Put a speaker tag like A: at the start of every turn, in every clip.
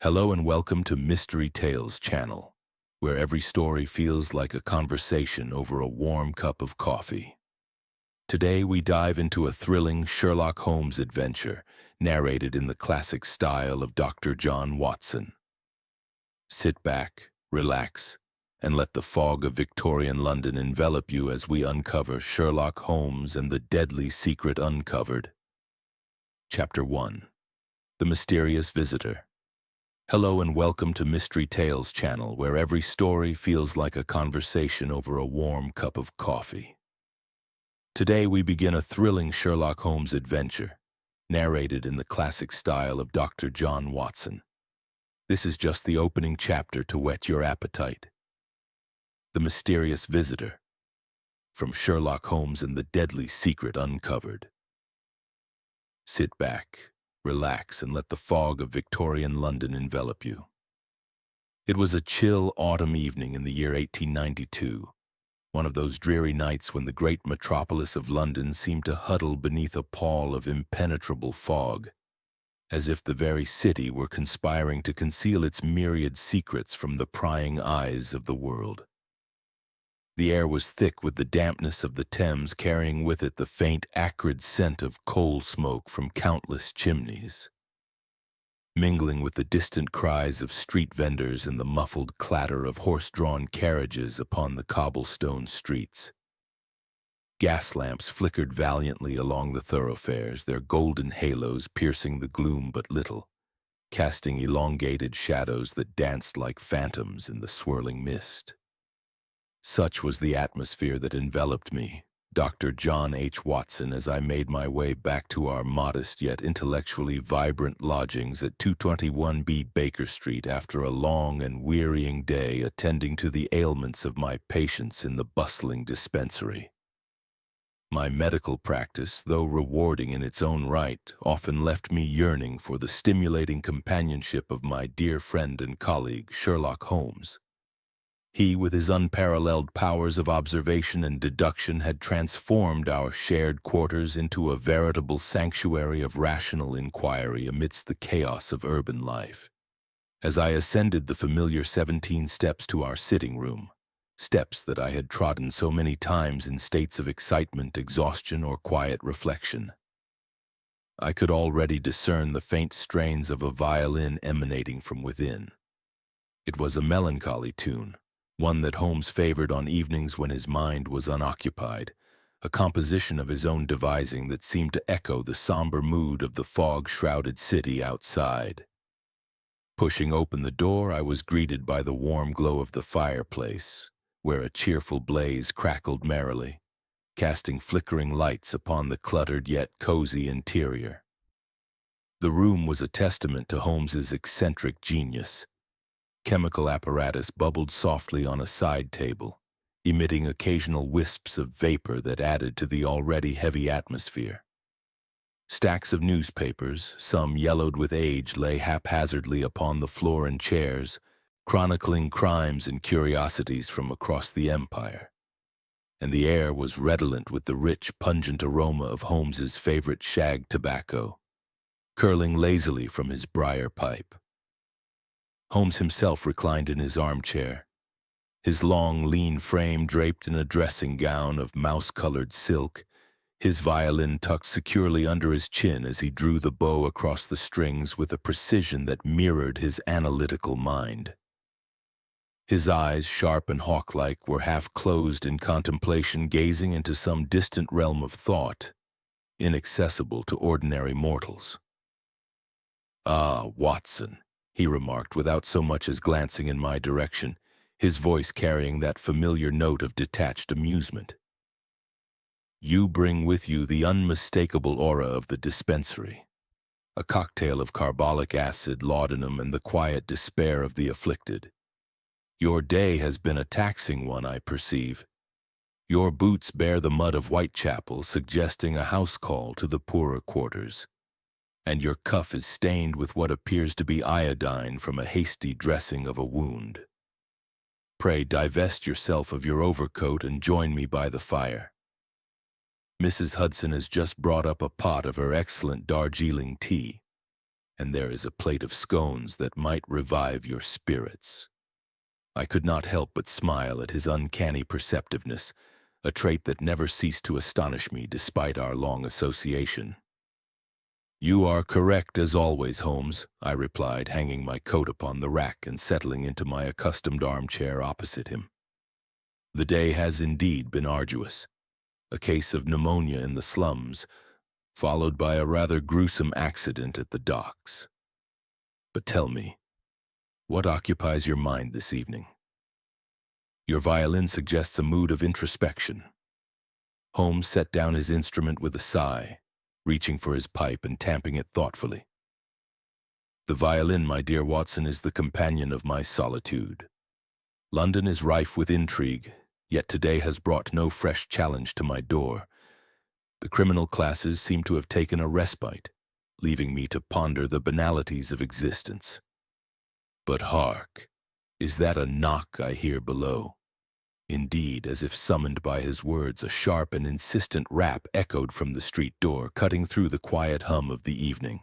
A: Hello and welcome to Mystery Tales channel, where every story feels like a conversation over a warm cup of coffee. Today we dive into a thrilling Sherlock Holmes adventure, narrated in the classic style of Dr. John Watson. Sit back, relax, and let the fog of Victorian London envelop you as we uncover Sherlock Holmes and the deadly secret uncovered. Chapter 1. The Mysterious Visitor. Hello and welcome to Mystery Tales channel, where every story feels like a conversation over a warm cup of coffee. Today we begin a thrilling Sherlock Holmes adventure, narrated in the classic style of Dr. John Watson. This is just the opening chapter to whet your appetite. The Mysterious Visitor, from Sherlock Holmes and the Deadly Secret Uncovered. Sit back, relax, and let the fog of Victorian London envelop you. It was a chill autumn evening in the year 1892, one of those dreary nights when the great metropolis of London seemed to huddle beneath a pall of impenetrable fog, as if the very city were conspiring to conceal its myriad secrets from the prying eyes of the world. The air was thick with the dampness of the Thames, carrying with it the faint, acrid scent of coal smoke from countless chimneys. Mingling with the distant cries of street vendors and the muffled clatter of horse-drawn carriages upon the cobblestone streets. Gas lamps flickered valiantly along the thoroughfares, their golden halos piercing the gloom but little, casting elongated shadows that danced like phantoms in the swirling mist. Such was the atmosphere that enveloped me, Dr. John H. Watson, as I made my way back to our modest yet intellectually vibrant lodgings at 221B Baker Street after a long and wearying day attending to the ailments of my patients in the bustling dispensary. My medical practice, though rewarding in its own right, often left me yearning for the stimulating companionship of my dear friend and colleague, Sherlock Holmes. He, with his unparalleled powers of observation and deduction, had transformed our shared quarters into a veritable sanctuary of rational inquiry amidst the chaos of urban life. As I ascended the familiar 17 steps to our sitting room, steps that I had trodden so many times in states of excitement, exhaustion, or quiet reflection, I could already discern the faint strains of a violin emanating from within. It was a melancholy tune, one that Holmes favored on evenings when his mind was unoccupied, a composition of his own devising that seemed to echo the somber mood of the fog-shrouded city outside. Pushing open the door, I was greeted by the warm glow of the fireplace, where a cheerful blaze crackled merrily, casting flickering lights upon the cluttered yet cozy interior. The room was a testament to Holmes's eccentric genius. Chemical apparatus bubbled softly on a side table, emitting occasional wisps of vapor that added to the already heavy atmosphere. Stacks of newspapers, some yellowed with age, lay haphazardly upon the floor and chairs, chronicling crimes and curiosities from across the empire. And the air was redolent with the rich, pungent aroma of Holmes's favorite shag tobacco, curling lazily from his briar pipe. Holmes himself reclined in his armchair, his long, lean frame draped in a dressing gown of mouse-colored silk, his violin tucked securely under his chin as he drew the bow across the strings with a precision that mirrored his analytical mind. His eyes, sharp and hawk-like, were half-closed in contemplation, gazing into some distant realm of thought, inaccessible to ordinary mortals. "Ah, Watson," he remarked without so much as glancing in my direction, his voice carrying that familiar note of detached amusement. "You bring with you the unmistakable aura of the dispensary, a cocktail of carbolic acid, laudanum, and the quiet despair of the afflicted. Your day has been a taxing one, I perceive. Your boots bear the mud of Whitechapel, suggesting a house call to the poorer quarters, and your cuff is stained with what appears to be iodine from a hasty dressing of a wound. Pray divest yourself of your overcoat and join me by the fire. Mrs. Hudson has just brought up a pot of her excellent Darjeeling tea. and there is a plate of scones that might revive your spirits." I could not help but smile at his uncanny perceptiveness, a trait that never ceased to astonish me despite our long association. "You are correct as always, Holmes," I replied, hanging my coat upon the rack and settling into my accustomed armchair opposite him. "The day has indeed been arduous. A case of pneumonia in the slums, followed by a rather gruesome accident at the docks. But tell me, what occupies your mind this evening?" "Your violin suggests a mood of introspection." Holmes set down his instrument with a sigh, reaching for his pipe and tamping it thoughtfully. "The violin, my dear Watson, is the companion of my solitude. London is rife with intrigue, yet today has brought no fresh challenge to my door. The criminal classes seem to have taken a respite, leaving me to ponder the banalities of existence. But hark, is that a knock I hear below?" Indeed, as if summoned by his words, a sharp and insistent rap echoed from the street door, cutting through the quiet hum of the evening.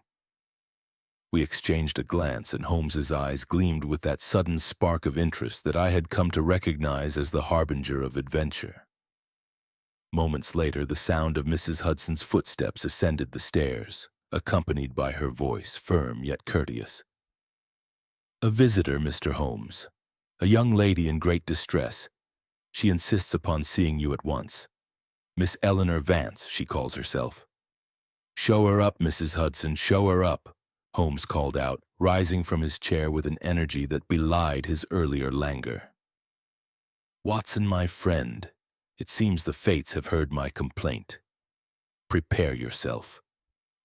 A: We exchanged a glance, and Holmes's eyes gleamed with that sudden spark of interest that I had come to recognize as the harbinger of adventure. Moments later, the sound of Mrs. Hudson's footsteps ascended the stairs, accompanied by her voice, firm yet courteous. "A visitor, Mr. Holmes. A young lady in great distress. She insists upon seeing you at once. Miss Eleanor Vance, she calls herself." "Show her up, Mrs. Hudson, show her up," Holmes called out, rising from his chair with an energy that belied his earlier languor. "Watson, my friend, it seems the fates have heard my complaint. Prepare yourself.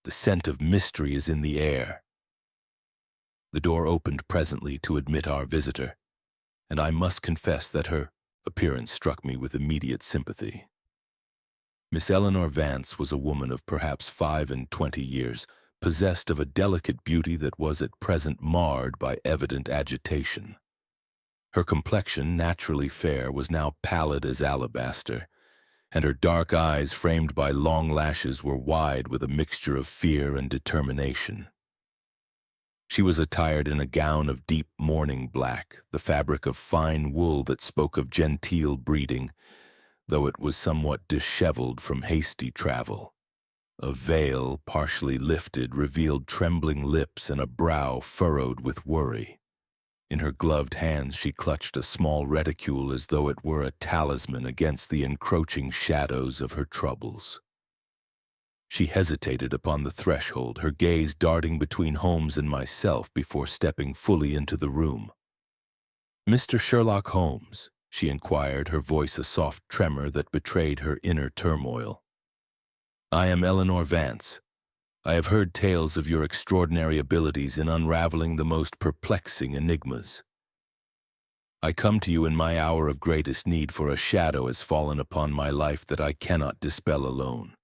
A: The scent of mystery is in the air." The door opened presently to admit our visitor, and I must confess that her appearance struck me with immediate sympathy. Miss Eleanor Vance was a woman of perhaps 25 years, possessed of a delicate beauty that was at present marred by evident agitation. Her complexion, naturally fair, was now pallid as alabaster, and her dark eyes, framed by long lashes, were wide with a mixture of fear and determination. She was attired in a gown of deep mourning black, the fabric of fine wool that spoke of genteel breeding, though it was somewhat disheveled from hasty travel. A veil, partially lifted, revealed trembling lips and a brow furrowed with worry. In her gloved hands she clutched a small reticule as though it were a talisman against the encroaching shadows of her troubles. She hesitated upon the threshold, her gaze darting between Holmes and myself before stepping fully into the room. "Mr. Sherlock Holmes?" she inquired, her voice a soft tremor that betrayed her inner turmoil. "I am Eleanor Vance. I have heard tales of your extraordinary abilities in unraveling the most perplexing enigmas. I come to you in my hour of greatest need, for a shadow has fallen upon my life that I cannot dispel alone."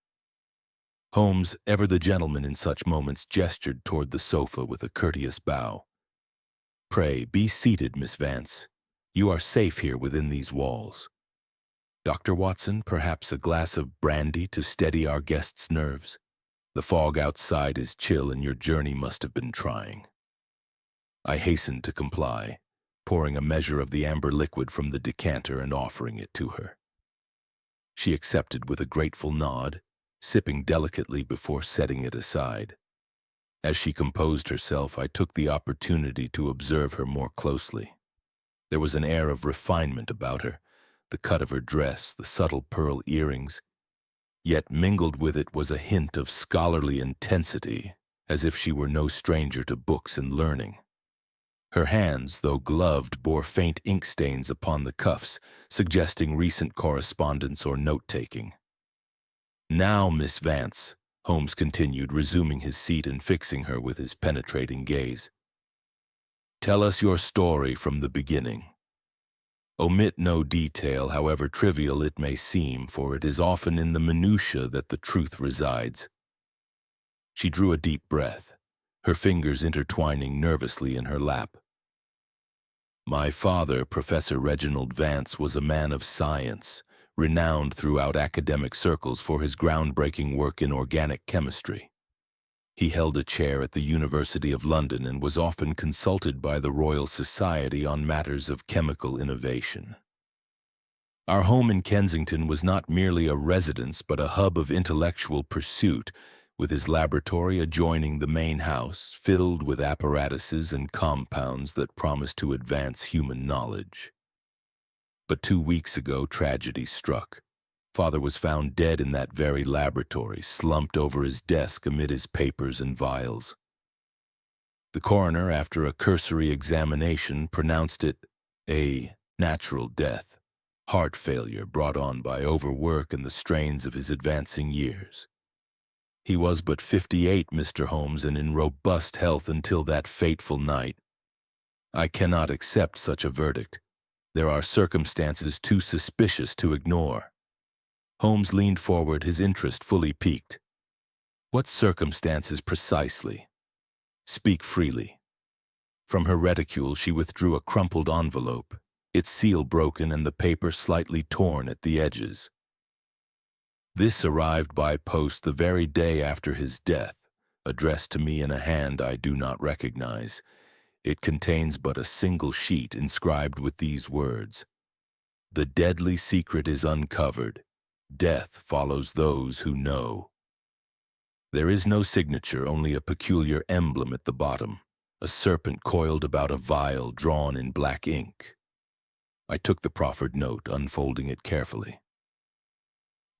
A: Holmes, ever the gentleman in such moments, gestured toward the sofa with a courteous bow. "Pray, be seated, Miss Vance. You are safe here within these walls. Dr. Watson, perhaps a glass of brandy to steady our guest's nerves? The fog outside is chill and your journey must have been trying." I hastened to comply, pouring a measure of the amber liquid from the decanter and offering it to her. She accepted with a grateful nod, sipping delicately before setting it aside. As she composed herself, I took the opportunity to observe her more closely. There was an air of refinement about her, the cut of her dress, the subtle pearl earrings, yet mingled with it was a hint of scholarly intensity, as if she were no stranger to books and learning. Her hands, though gloved, bore faint ink stains upon the cuffs, suggesting recent correspondence or note-taking. "Now, Miss Vance," Holmes continued, resuming his seat and fixing her with his penetrating gaze, "tell us your story from the beginning. Omit no detail, however trivial it may seem, for it is often in the minutiae that the truth resides." She drew a deep breath, her fingers intertwining nervously in her lap. "My father, Professor Reginald Vance, was a man of science, renowned throughout academic circles for his groundbreaking work in organic chemistry. He held a chair at the University of London and was often consulted by the Royal Society on matters of chemical innovation. Our home in Kensington was not merely a residence but a hub of intellectual pursuit, with his laboratory adjoining the main house, filled with apparatuses and compounds that promised to advance human knowledge. But 2 weeks ago, tragedy struck. Father was found dead in that very laboratory, slumped over his desk amid his papers and vials. The coroner, after a cursory examination, pronounced it a natural death, heart failure brought on by overwork and the strains of his advancing years. He was but 58, Mr. Holmes, and in robust health until that fateful night. I cannot accept such a verdict. There are circumstances too suspicious to ignore. Holmes leaned forward, his interest fully piqued. What circumstances precisely? Speak freely. From her reticule she withdrew a crumpled envelope, its seal broken and the paper slightly torn at the edges. This arrived by post the very day after his death, addressed to me in a hand I do not recognize. It contains but a single sheet inscribed with these words: "The deadly secret is uncovered. Death follows those who know." There is no signature, only a peculiar emblem at the bottom, a serpent coiled about a vial drawn in black ink. I took the proffered note, unfolding it carefully.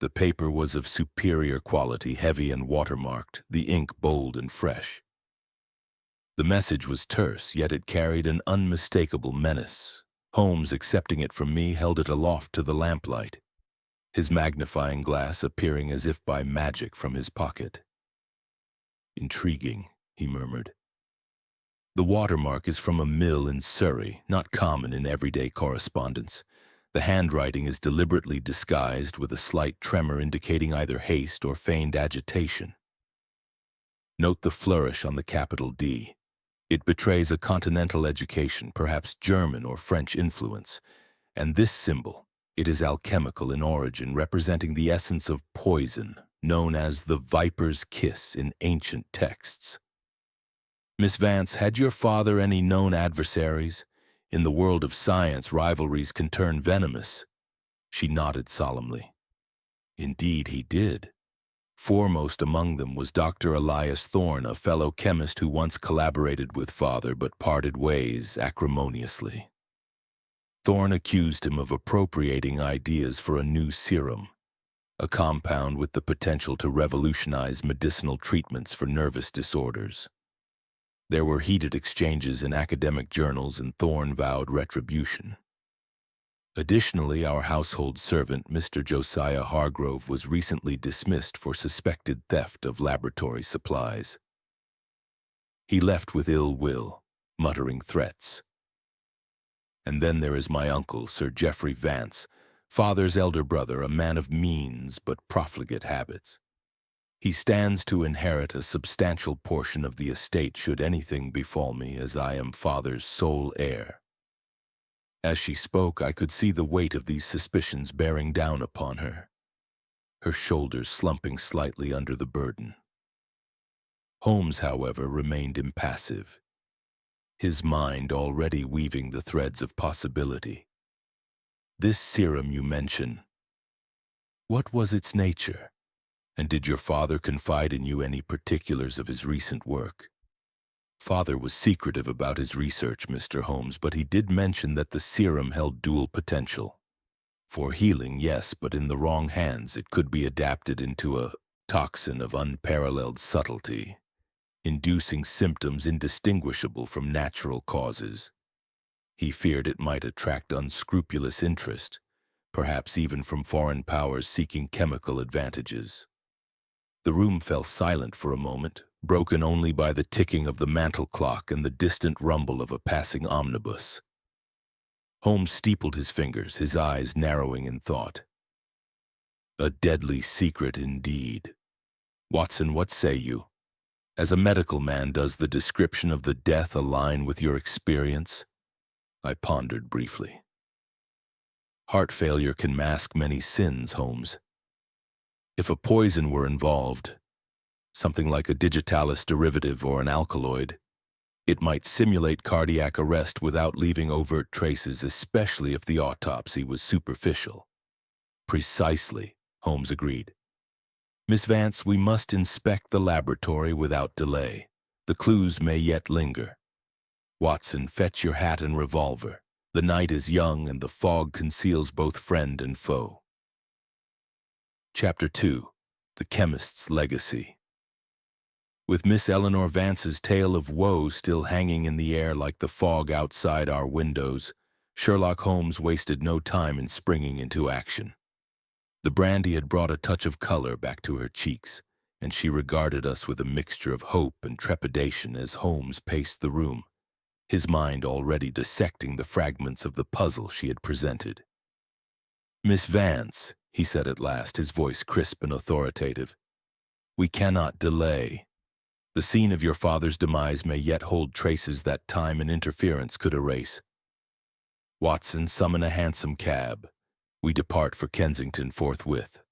A: The paper was of superior quality, heavy and watermarked, the ink bold and fresh. The message was terse, yet it carried an unmistakable menace. Holmes, accepting it from me, held it aloft to the lamplight, his magnifying glass appearing as if by magic from his pocket. "Intriguing," he murmured. "The watermark is from a mill in Surrey, not common in everyday correspondence. The handwriting is deliberately disguised with a slight tremor indicating either haste or feigned agitation. Note the flourish on the capital D. It betrays a continental education, perhaps German or French influence. And this symbol, it is alchemical in origin, representing the essence of poison, known as the viper's kiss in ancient texts. Miss Vance, had your father any known adversaries? In the world of science, rivalries can turn venomous." She nodded solemnly. "Indeed he did. Foremost among them was Dr. Elias Thorne, a fellow chemist who once collaborated with father but parted ways acrimoniously. Thorne accused him of appropriating ideas for a new serum, a compound with the potential to revolutionize medicinal treatments for nervous disorders. There were heated exchanges in academic journals, and Thorne vowed retribution. Additionally, our household servant, Mr. Josiah Hargrove, was recently dismissed for suspected theft of laboratory supplies. He left with ill will, muttering threats. And then there is my uncle, Sir Geoffrey Vance, father's elder brother, a man of means but profligate habits. He stands to inherit a substantial portion of the estate should anything befall me, as I am father's sole heir." As she spoke, I could see the weight of these suspicions bearing down upon her, her shoulders slumping slightly under the burden. Holmes, however, remained impassive, his mind already weaving the threads of possibility. "This serum you mention, what was its nature? And did your father confide in you any particulars of his recent work?" "Father was secretive about his research, Mr. Holmes, but he did mention that the serum held dual potential. For healing, yes, but in the wrong hands it could be adapted into a toxin of unparalleled subtlety, inducing symptoms indistinguishable from natural causes. He feared it might attract unscrupulous interest, perhaps even from foreign powers seeking chemical advantages." The room fell silent for a moment, broken only by the ticking of the mantel clock and the distant rumble of a passing omnibus. Holmes steepled his fingers, his eyes narrowing in thought. "A deadly secret indeed. Watson, what say you? As a medical man, does the description of the death align with your experience?" I pondered briefly. "Heart failure can mask many sins, Holmes. If a poison were involved, something like a digitalis derivative or an alkaloid. It might simulate cardiac arrest without leaving overt traces, especially if the autopsy was superficial. Precisely, Holmes agreed. Miss Vance, we must inspect the laboratory without delay. The clues may yet linger. Watson, fetch your hat and revolver. The night is young and the fog conceals both friend and foe. Chapter 2. The Chemist's Legacy. With Miss Eleanor Vance's tale of woe still hanging in the air like the fog outside our windows, Sherlock Holmes wasted no time in springing into action. The brandy had brought a touch of color back to her cheeks, and she regarded us with a mixture of hope and trepidation as Holmes paced the room, his mind already dissecting the fragments of the puzzle she had presented. "Miss Vance," he said at last, his voice crisp and authoritative, "we cannot delay. The scene of your father's demise may yet hold traces that time and interference could erase. Watson, summon a hansom cab. We depart for Kensington forthwith."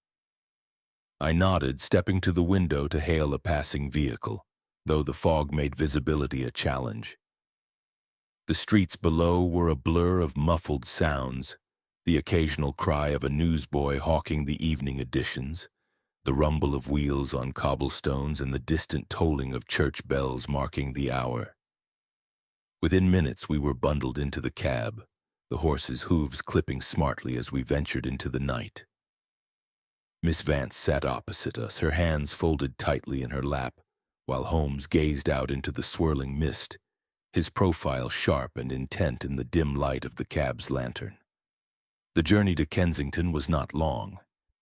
A: I nodded, stepping to the window to hail a passing vehicle, though the fog made visibility a challenge. The streets below were a blur of muffled sounds, the occasional cry of a newsboy hawking the evening editions, the rumble of wheels on cobblestones, and the distant tolling of church bells marking the hour. Within minutes we were bundled into the cab, the horses' hooves clipping smartly as we ventured into the night. Miss Vance sat opposite us, her hands folded tightly in her lap, while Holmes gazed out into the swirling mist, his profile sharp and intent in the dim light of the cab's lantern. The journey to Kensington was not long,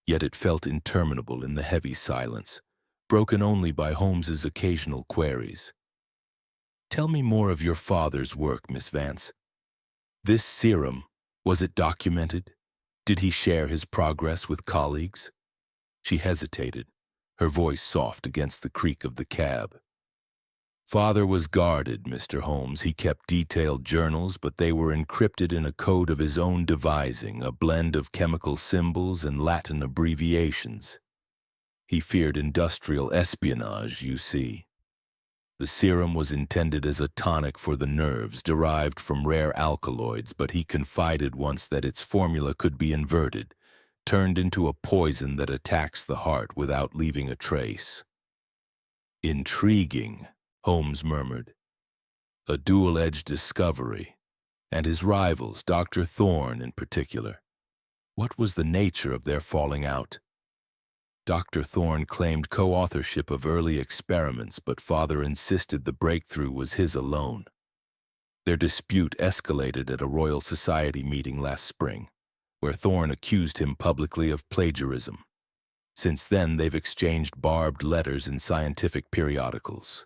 A: yet it felt interminable in the heavy silence, broken only by Holmes's occasional queries. "Tell me more of your father's work, Miss Vance. This serum, was it documented? Did he share his progress with colleagues?" She hesitated, her voice soft against the creak of the cab. "Father was guarded, Mr. Holmes. He kept detailed journals, but they were encrypted in a code of his own devising, a blend of chemical symbols and Latin abbreviations. He feared industrial espionage, you see. The serum was intended as a tonic for the nerves, derived from rare alkaloids, but he confided once that its formula could be inverted, turned into a poison that attacks the heart without leaving a trace." "Intriguing," Holmes murmured. "A dual-edged discovery. And his rivals, Dr. Thorne in particular. What was the nature of their falling out?" "Dr. Thorne claimed co-authorship of early experiments, but Father insisted the breakthrough was his alone. Their dispute escalated at a Royal Society meeting last spring, where Thorne accused him publicly of plagiarism. Since then, they've exchanged barbed letters in scientific periodicals."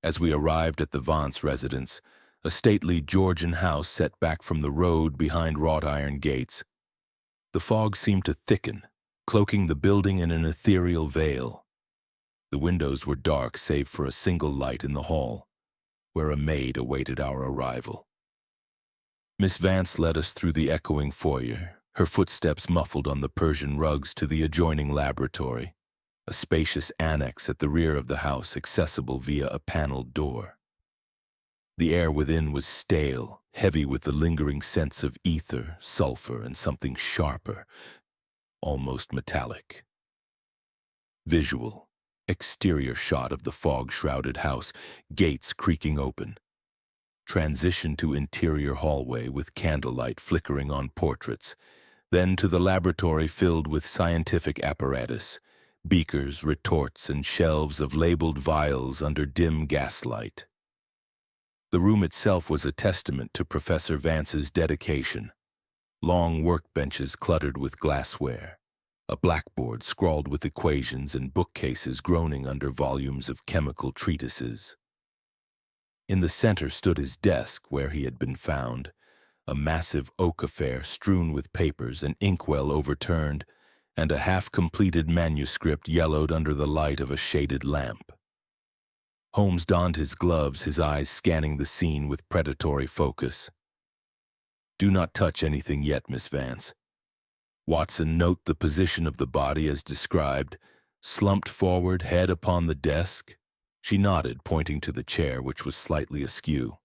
A: As we arrived at the Vance residence, a stately Georgian house set back from the road behind wrought-iron gates, the fog seemed to thicken, cloaking the building in an ethereal veil. The windows were dark save for a single light in the hall, where a maid awaited our arrival. Miss Vance led us through the echoing foyer, her footsteps muffled on the Persian rugs, to the adjoining laboratory, a spacious annex at the rear of the house accessible via a paneled door. The air within was stale, heavy with the lingering scents of ether, sulfur, and something sharper, almost metallic. Visual, exterior shot of the fog-shrouded house, gates creaking open. Transition to interior hallway with candlelight flickering on portraits, then to the laboratory filled with scientific apparatus, beakers, retorts, and shelves of labeled vials under dim gaslight. The room itself was a testament to Professor Vance's dedication. Long workbenches cluttered with glassware, a blackboard scrawled with equations, and bookcases groaning under volumes of chemical treatises. In the center stood his desk, where he had been found, a massive oak affair strewn with papers, an inkwell overturned, and a half-completed manuscript yellowed under the light of a shaded lamp. Holmes donned his gloves, his eyes scanning the scene with predatory focus. "Do not touch anything yet, Miss Vance. Watson, note the position of the body as described, slumped forward, head upon the desk. She nodded, pointing to the chair, which was slightly askew.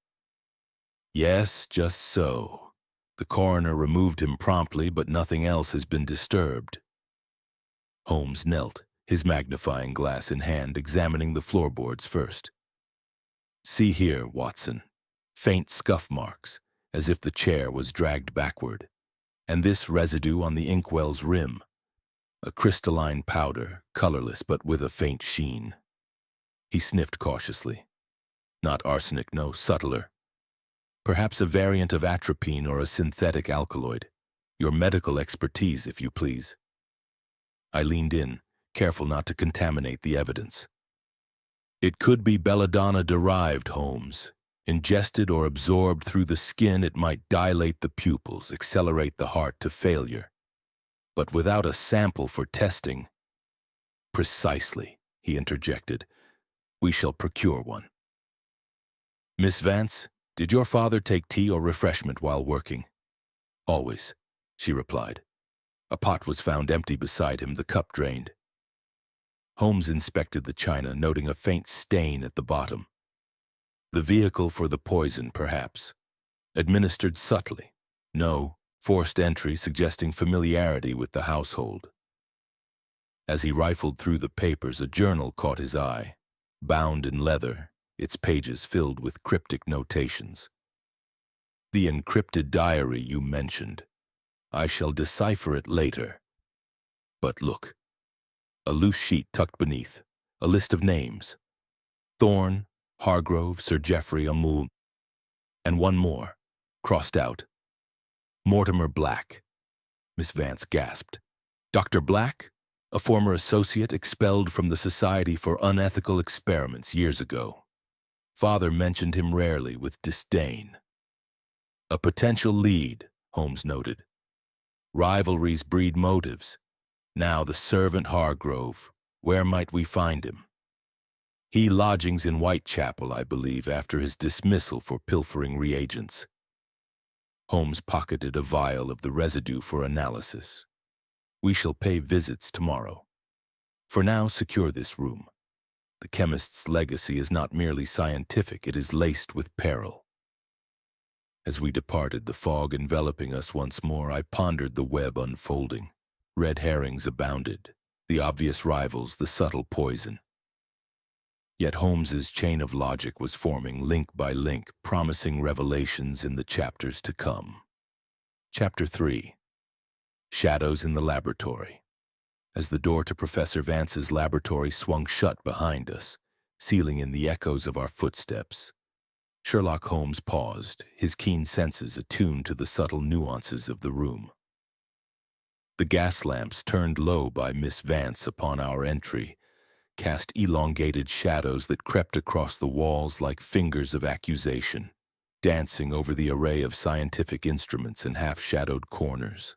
A: Yes, just so. The coroner removed him promptly, but nothing else has been disturbed. Holmes knelt, his magnifying glass in hand, examining the floorboards first. See here, Watson. Faint scuff marks, as if the chair was dragged backward. And this residue on the inkwell's rim. A crystalline powder, colorless but with a faint sheen. He sniffed cautiously. Not arsenic, no, subtler. Perhaps a variant of atropine or a synthetic alkaloid. Your medical expertise, if you please. I leaned in, careful not to contaminate the evidence. It could be belladonna-derived, Holmes. Ingested or absorbed through the skin, it might dilate the pupils, accelerate the heart to failure. But without a sample for testing... Precisely, he interjected. We shall procure one. Miss Vance, did your father take tea or refreshment while working? Always, she replied. A pot was found empty beside him, the cup drained. Holmes inspected the china, noting a faint stain at the bottom. The vehicle for the poison, perhaps. Administered subtly. No, forced entry suggesting familiarity with the household. As he rifled through the papers, a journal caught his eye, bound in leather, its pages filled with cryptic notations. The encrypted diary you mentioned. I shall decipher it later. But look. A loose sheet tucked beneath, a list of names. Thorne, Hargrove, Sir Geoffrey Amoul, and one more, crossed out. Mortimer Black. Miss Vance gasped. Dr. Black? A former associate expelled from the Society for Unethical Experiments years ago. Father mentioned him rarely, with disdain. A potential lead, Holmes noted. Rivalries breed motives. Now the servant Hargrove, where might we find him? He lodgings in Whitechapel, I believe, after his dismissal for pilfering reagents. Holmes pocketed a vial of the residue for analysis. We shall pay visits tomorrow. For now, secure this room. The chemist's legacy is not merely scientific, it is laced with peril. As we departed, the fog enveloping us once more, I pondered the web unfolding. Red herrings abounded, the obvious rivals, the subtle poison. Yet Holmes's chain of logic was forming link by link, promising revelations in the chapters to come. Chapter 3. Shadows in the Laboratory. As the door to Professor Vance's laboratory swung shut behind us, sealing in the echoes of our footsteps, Sherlock Holmes paused, his keen senses attuned to the subtle nuances of the room. The gas lamps, turned low by Miss Vance upon our entry, cast elongated shadows that crept across the walls like fingers of accusation, dancing over the array of scientific instruments and half-shadowed corners.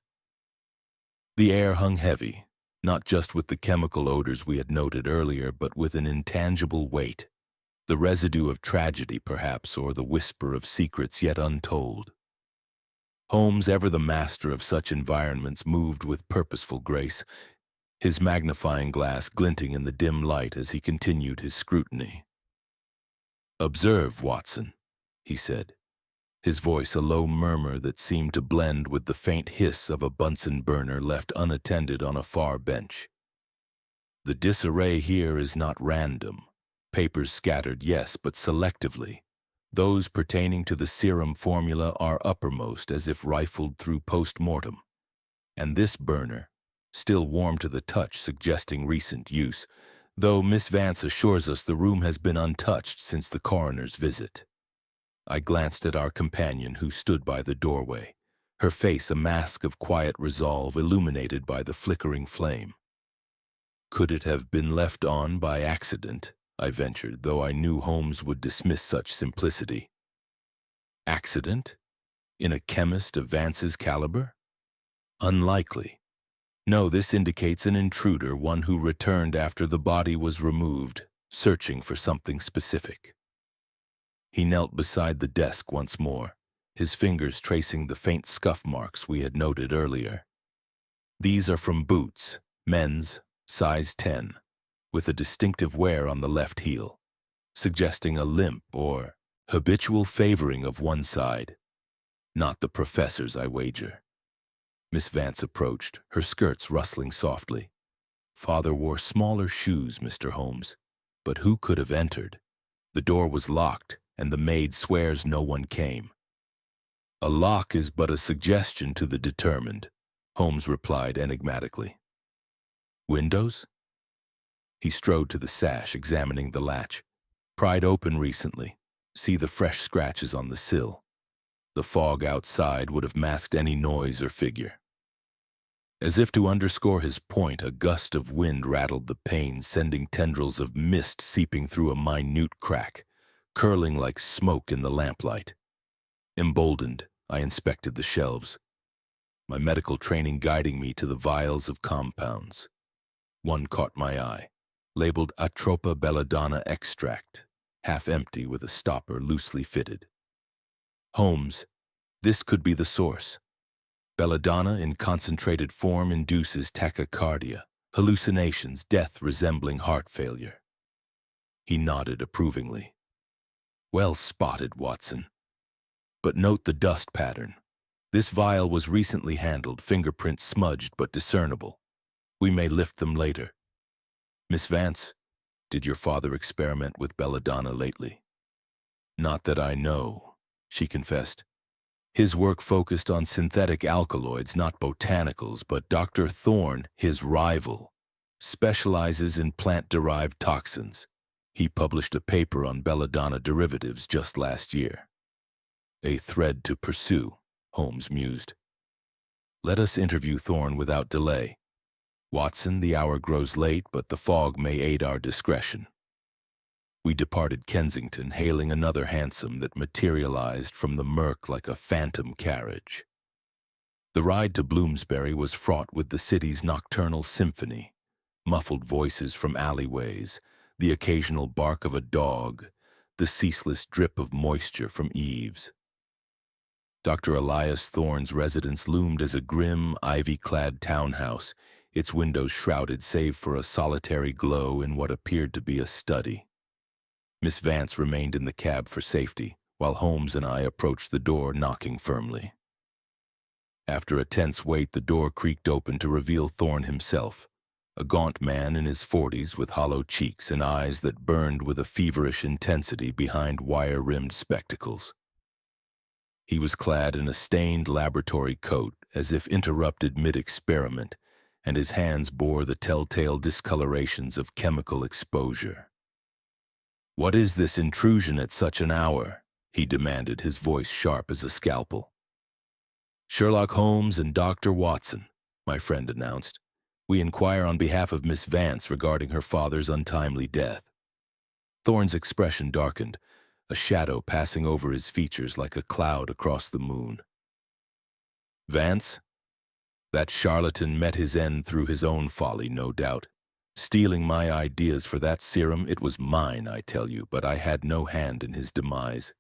A: The air hung heavy, not just with the chemical odors we had noted earlier, but with an intangible weight, the residue of tragedy, perhaps, or the whisper of secrets yet untold. Holmes, ever the master of such environments, moved with purposeful grace, his magnifying glass glinting in the dim light as he continued his scrutiny. "Observe, Watson," he said, his voice a low murmur that seemed to blend with the faint hiss of a Bunsen burner left unattended on a far bench. "The disarray here is not random. Papers scattered, yes, but selectively. Those pertaining to the serum formula are uppermost, as if rifled through post-mortem. And this burner, still warm to the touch, suggesting recent use, though Miss Vance assures us the room has been untouched since the coroner's visit." I glanced at our companion, who stood by the doorway, her face a mask of quiet resolve illuminated by the flickering flame. "Could it have been left on by accident?" I ventured, though I knew Holmes would dismiss such simplicity. Accident? In a chemist of Vance's caliber? Unlikely. No, this indicates an intruder, one who returned after the body was removed, searching for something specific. He knelt beside the desk once more, his fingers tracing the faint scuff marks we had noted earlier. "These are from boots, men's, size 10. with a distinctive wear on the left heel, suggesting a limp or habitual favoring of one side. Not the professor's, I wager. Miss Vance approached, her skirts rustling softly. Father wore smaller shoes, Mr. Holmes, but who could have entered? The door was locked, and the maid swears no one came. A lock is but a suggestion to the determined, Holmes replied enigmatically. Windows? He strode to the sash, examining the latch. Pried open recently. See the fresh scratches on the sill. The fog outside would have masked any noise or figure. As if to underscore his point, a gust of wind rattled the panes, sending tendrils of mist seeping through a minute crack, curling like smoke in the lamplight. Emboldened, I inspected the shelves, my medical training guiding me to the vials of compounds. One caught my eye, labeled Atropa belladonna extract, half empty with a stopper loosely fitted. Holmes, this could be the source. Belladonna in concentrated form induces tachycardia, hallucinations, death resembling heart failure. He nodded approvingly. Well spotted, Watson. But note the dust pattern. This vial was recently handled, fingerprints smudged but discernible. We may lift them later. Miss Vance, did your father experiment with belladonna lately? Not that I know, she confessed. His work focused on synthetic alkaloids, not botanicals, but Dr. Thorne, his rival, specializes in plant-derived toxins. He published a paper on belladonna derivatives just last year. A thread to pursue, Holmes mused. Let us interview Thorne without delay. Watson, the hour grows late, but the fog may aid our discretion. We departed Kensington, hailing another hansom that materialized from the murk like a phantom carriage. The ride to Bloomsbury was fraught with the city's nocturnal symphony, muffled voices from alleyways, the occasional bark of a dog, the ceaseless drip of moisture from eaves. Dr. Elias Thorne's residence loomed as a grim, ivy-clad townhouse, its windows shrouded save for a solitary glow in what appeared to be a study. Miss Vance remained in the cab for safety, while Holmes and I approached the door, knocking firmly. After a tense wait, the door creaked open to reveal Thorne himself, a gaunt man in his 40s with hollow cheeks and eyes that burned with a feverish intensity behind wire-rimmed spectacles. He was clad in a stained laboratory coat, as if interrupted mid-experiment, and his hands bore the telltale discolorations of chemical exposure. "What is this intrusion at such an hour?" he demanded, his voice sharp as a scalpel. "Sherlock Holmes and Dr. Watson," my friend announced. "We inquire on behalf of Miss Vance regarding her father's untimely death." Thorne's expression darkened, a shadow passing over his features like a cloud across the moon. "Vance? That charlatan met his end through his own folly, no doubt. Stealing my ideas for that serum, it was mine, I tell you, but I had no hand in his demise.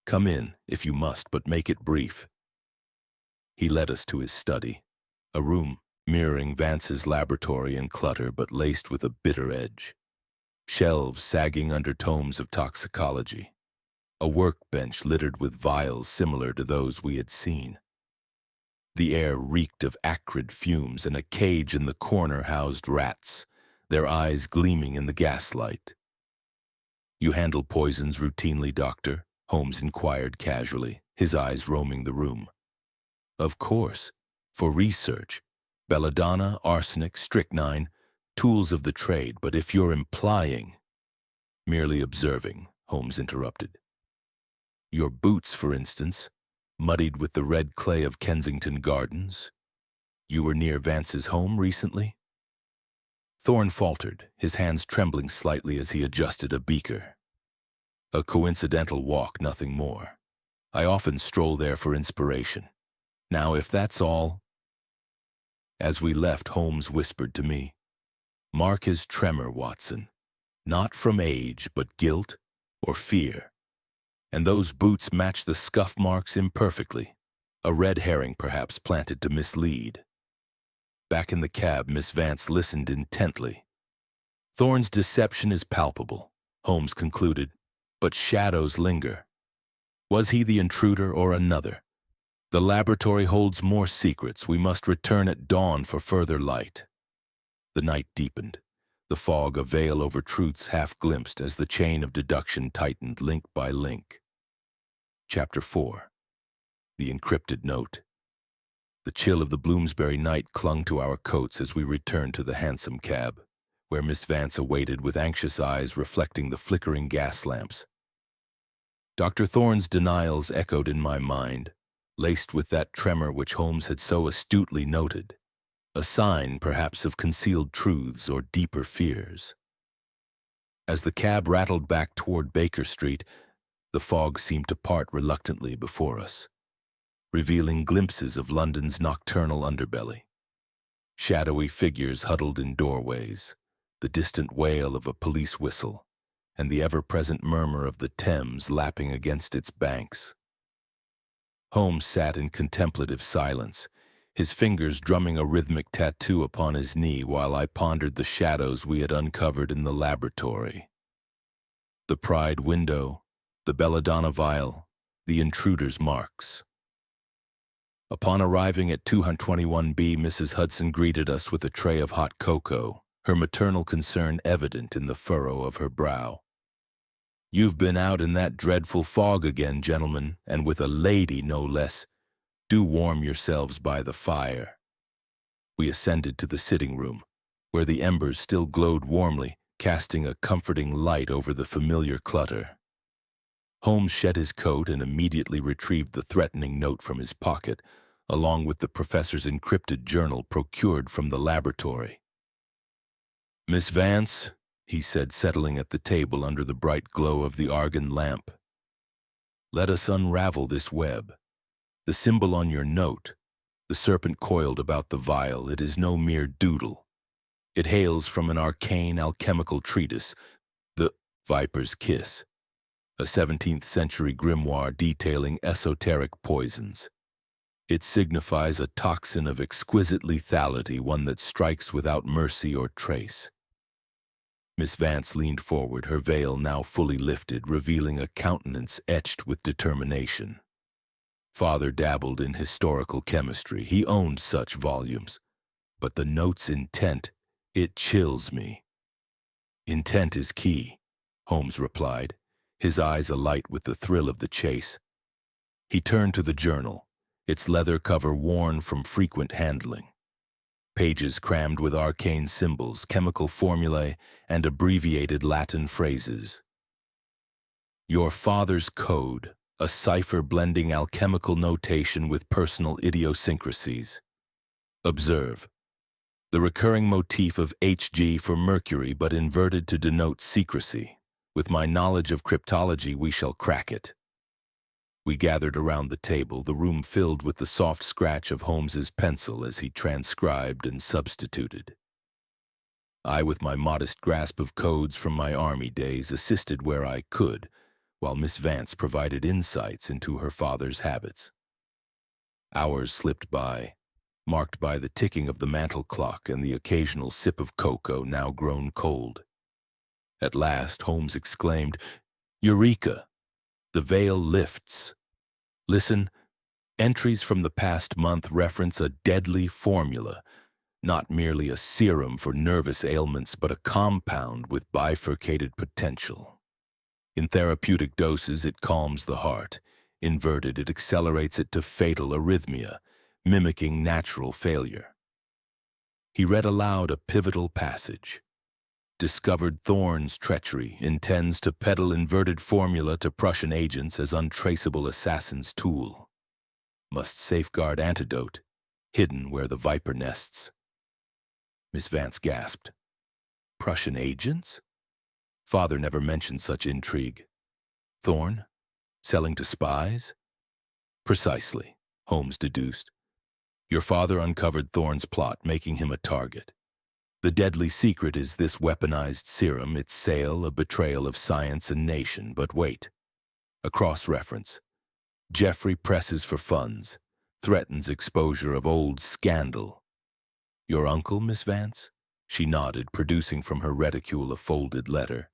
A: Come in, if you must, but make it brief." He led us to his study, a room mirroring Vance's laboratory in clutter but laced with a bitter edge. Shelves sagging under tomes of toxicology. A workbench littered with vials similar to those we had seen. The air reeked of acrid fumes, and a cage in the corner housed rats, their eyes gleaming in the gaslight. "You handle poisons routinely, Doctor?" Holmes inquired casually, his eyes roaming the room. "Of course. For research. Belladonna, arsenic, strychnine, tools of the trade. But if you're implying—" "Merely observing," Holmes interrupted. "Your boots, for instance, muddied with the red clay of Kensington Gardens. You were near Vance's home recently?" Thorne faltered, his hands trembling slightly as he adjusted a beaker. "A coincidental walk, nothing more. I often stroll there for inspiration. Now, if that's all—" As we left, Holmes whispered to me, "Mark his tremor, Watson. Not from age, but guilt or fear. And those boots match the scuff marks imperfectly. A red herring, perhaps, planted to mislead." Back in the cab, Miss Vance listened intently. Thorne's deception is palpable, Holmes concluded, but shadows linger. Was he the intruder or another? The laboratory holds more secrets. We must return at dawn for further light. The night deepened, the fog a veil over truths half glimpsed as the chain of deduction tightened link by link. Chapter 4. The Encrypted Note. The chill of the Bloomsbury night clung to our coats as we returned to the hansom cab, where Miss Vance awaited with anxious eyes reflecting the flickering gas lamps. Dr. Thorne's denials echoed in my mind, laced with that tremor which Holmes had so astutely noted, a sign perhaps of concealed truths or deeper fears. As the cab rattled back toward Baker Street, the fog seemed to part reluctantly before us, revealing glimpses of London's nocturnal underbelly. Shadowy figures huddled in doorways, the distant wail of a police whistle, and the ever-present murmur of the Thames lapping against its banks. Holmes sat in contemplative silence, his fingers drumming a rhythmic tattoo upon his knee while I pondered the shadows we had uncovered in the laboratory. The Pride window, the belladonna vial, the intruder's marks. Upon arriving at 221B, Mrs. Hudson greeted us with a tray of hot cocoa, her maternal concern evident in the furrow of her brow. "You've been out in that dreadful fog again, gentlemen, and with a lady no less. Do warm yourselves by the fire." We ascended to the sitting room, where the embers still glowed warmly, casting a comforting light over the familiar clutter. Holmes shed his coat and immediately retrieved the threatening note from his pocket, along with the professor's encrypted journal procured from the laboratory. "Miss Vance," he said, settling at the table under the bright glow of the argon lamp, "let us unravel this web. The symbol on your note, the serpent coiled about the vial, it is no mere doodle. It hails from an arcane alchemical treatise, the Viper's Kiss, a 17th-century grimoire detailing esoteric poisons. It signifies a toxin of exquisite lethality, one that strikes without mercy or trace." Miss Vance leaned forward, her veil now fully lifted, revealing a countenance etched with determination. Father dabbled in historical chemistry. He owned such volumes. But the note's intent, it chills me. "Intent is key," Holmes replied, his eyes alight with the thrill of the chase. He turned to the journal, its leather cover worn from frequent handling. Pages crammed with arcane symbols, chemical formulae, and abbreviated Latin phrases. "Your father's code, a cipher blending alchemical notation with personal idiosyncrasies. Observe. The recurring motif of Hg for Mercury, but inverted to denote secrecy. With my knowledge of cryptology, we shall crack it." We gathered around the table, the room filled with the soft scratch of Holmes's pencil as he transcribed and substituted. I, with my modest grasp of codes from my army days, assisted where I could, while Miss Vance provided insights into her father's habits. Hours slipped by, marked by the ticking of the mantel clock and the occasional sip of cocoa now grown cold. At last, Holmes exclaimed, "Eureka! The veil lifts. Listen, entries from the past month reference a deadly formula, not merely a serum for nervous ailments, but a compound with bifurcated potential. In therapeutic doses, it calms the heart. Inverted, it accelerates it to fatal arrhythmia, mimicking natural failure." He read aloud a pivotal passage. "Discovered Thorne's treachery, intends to peddle inverted formula to Prussian agents as untraceable assassin's tool. Must safeguard antidote, hidden where the viper nests." Miss Vance gasped. "Prussian agents? Father never mentioned such intrigue. Thorne? Selling to spies?" "Precisely," Holmes deduced. "Your father uncovered Thorne's plot, making him a target. The deadly secret is this weaponized serum, its sale a betrayal of science and nation. But wait. A cross-reference. Jeffrey presses for funds, threatens exposure of old scandal. Your uncle, Miss Vance? She nodded, producing from her reticule a folded letter.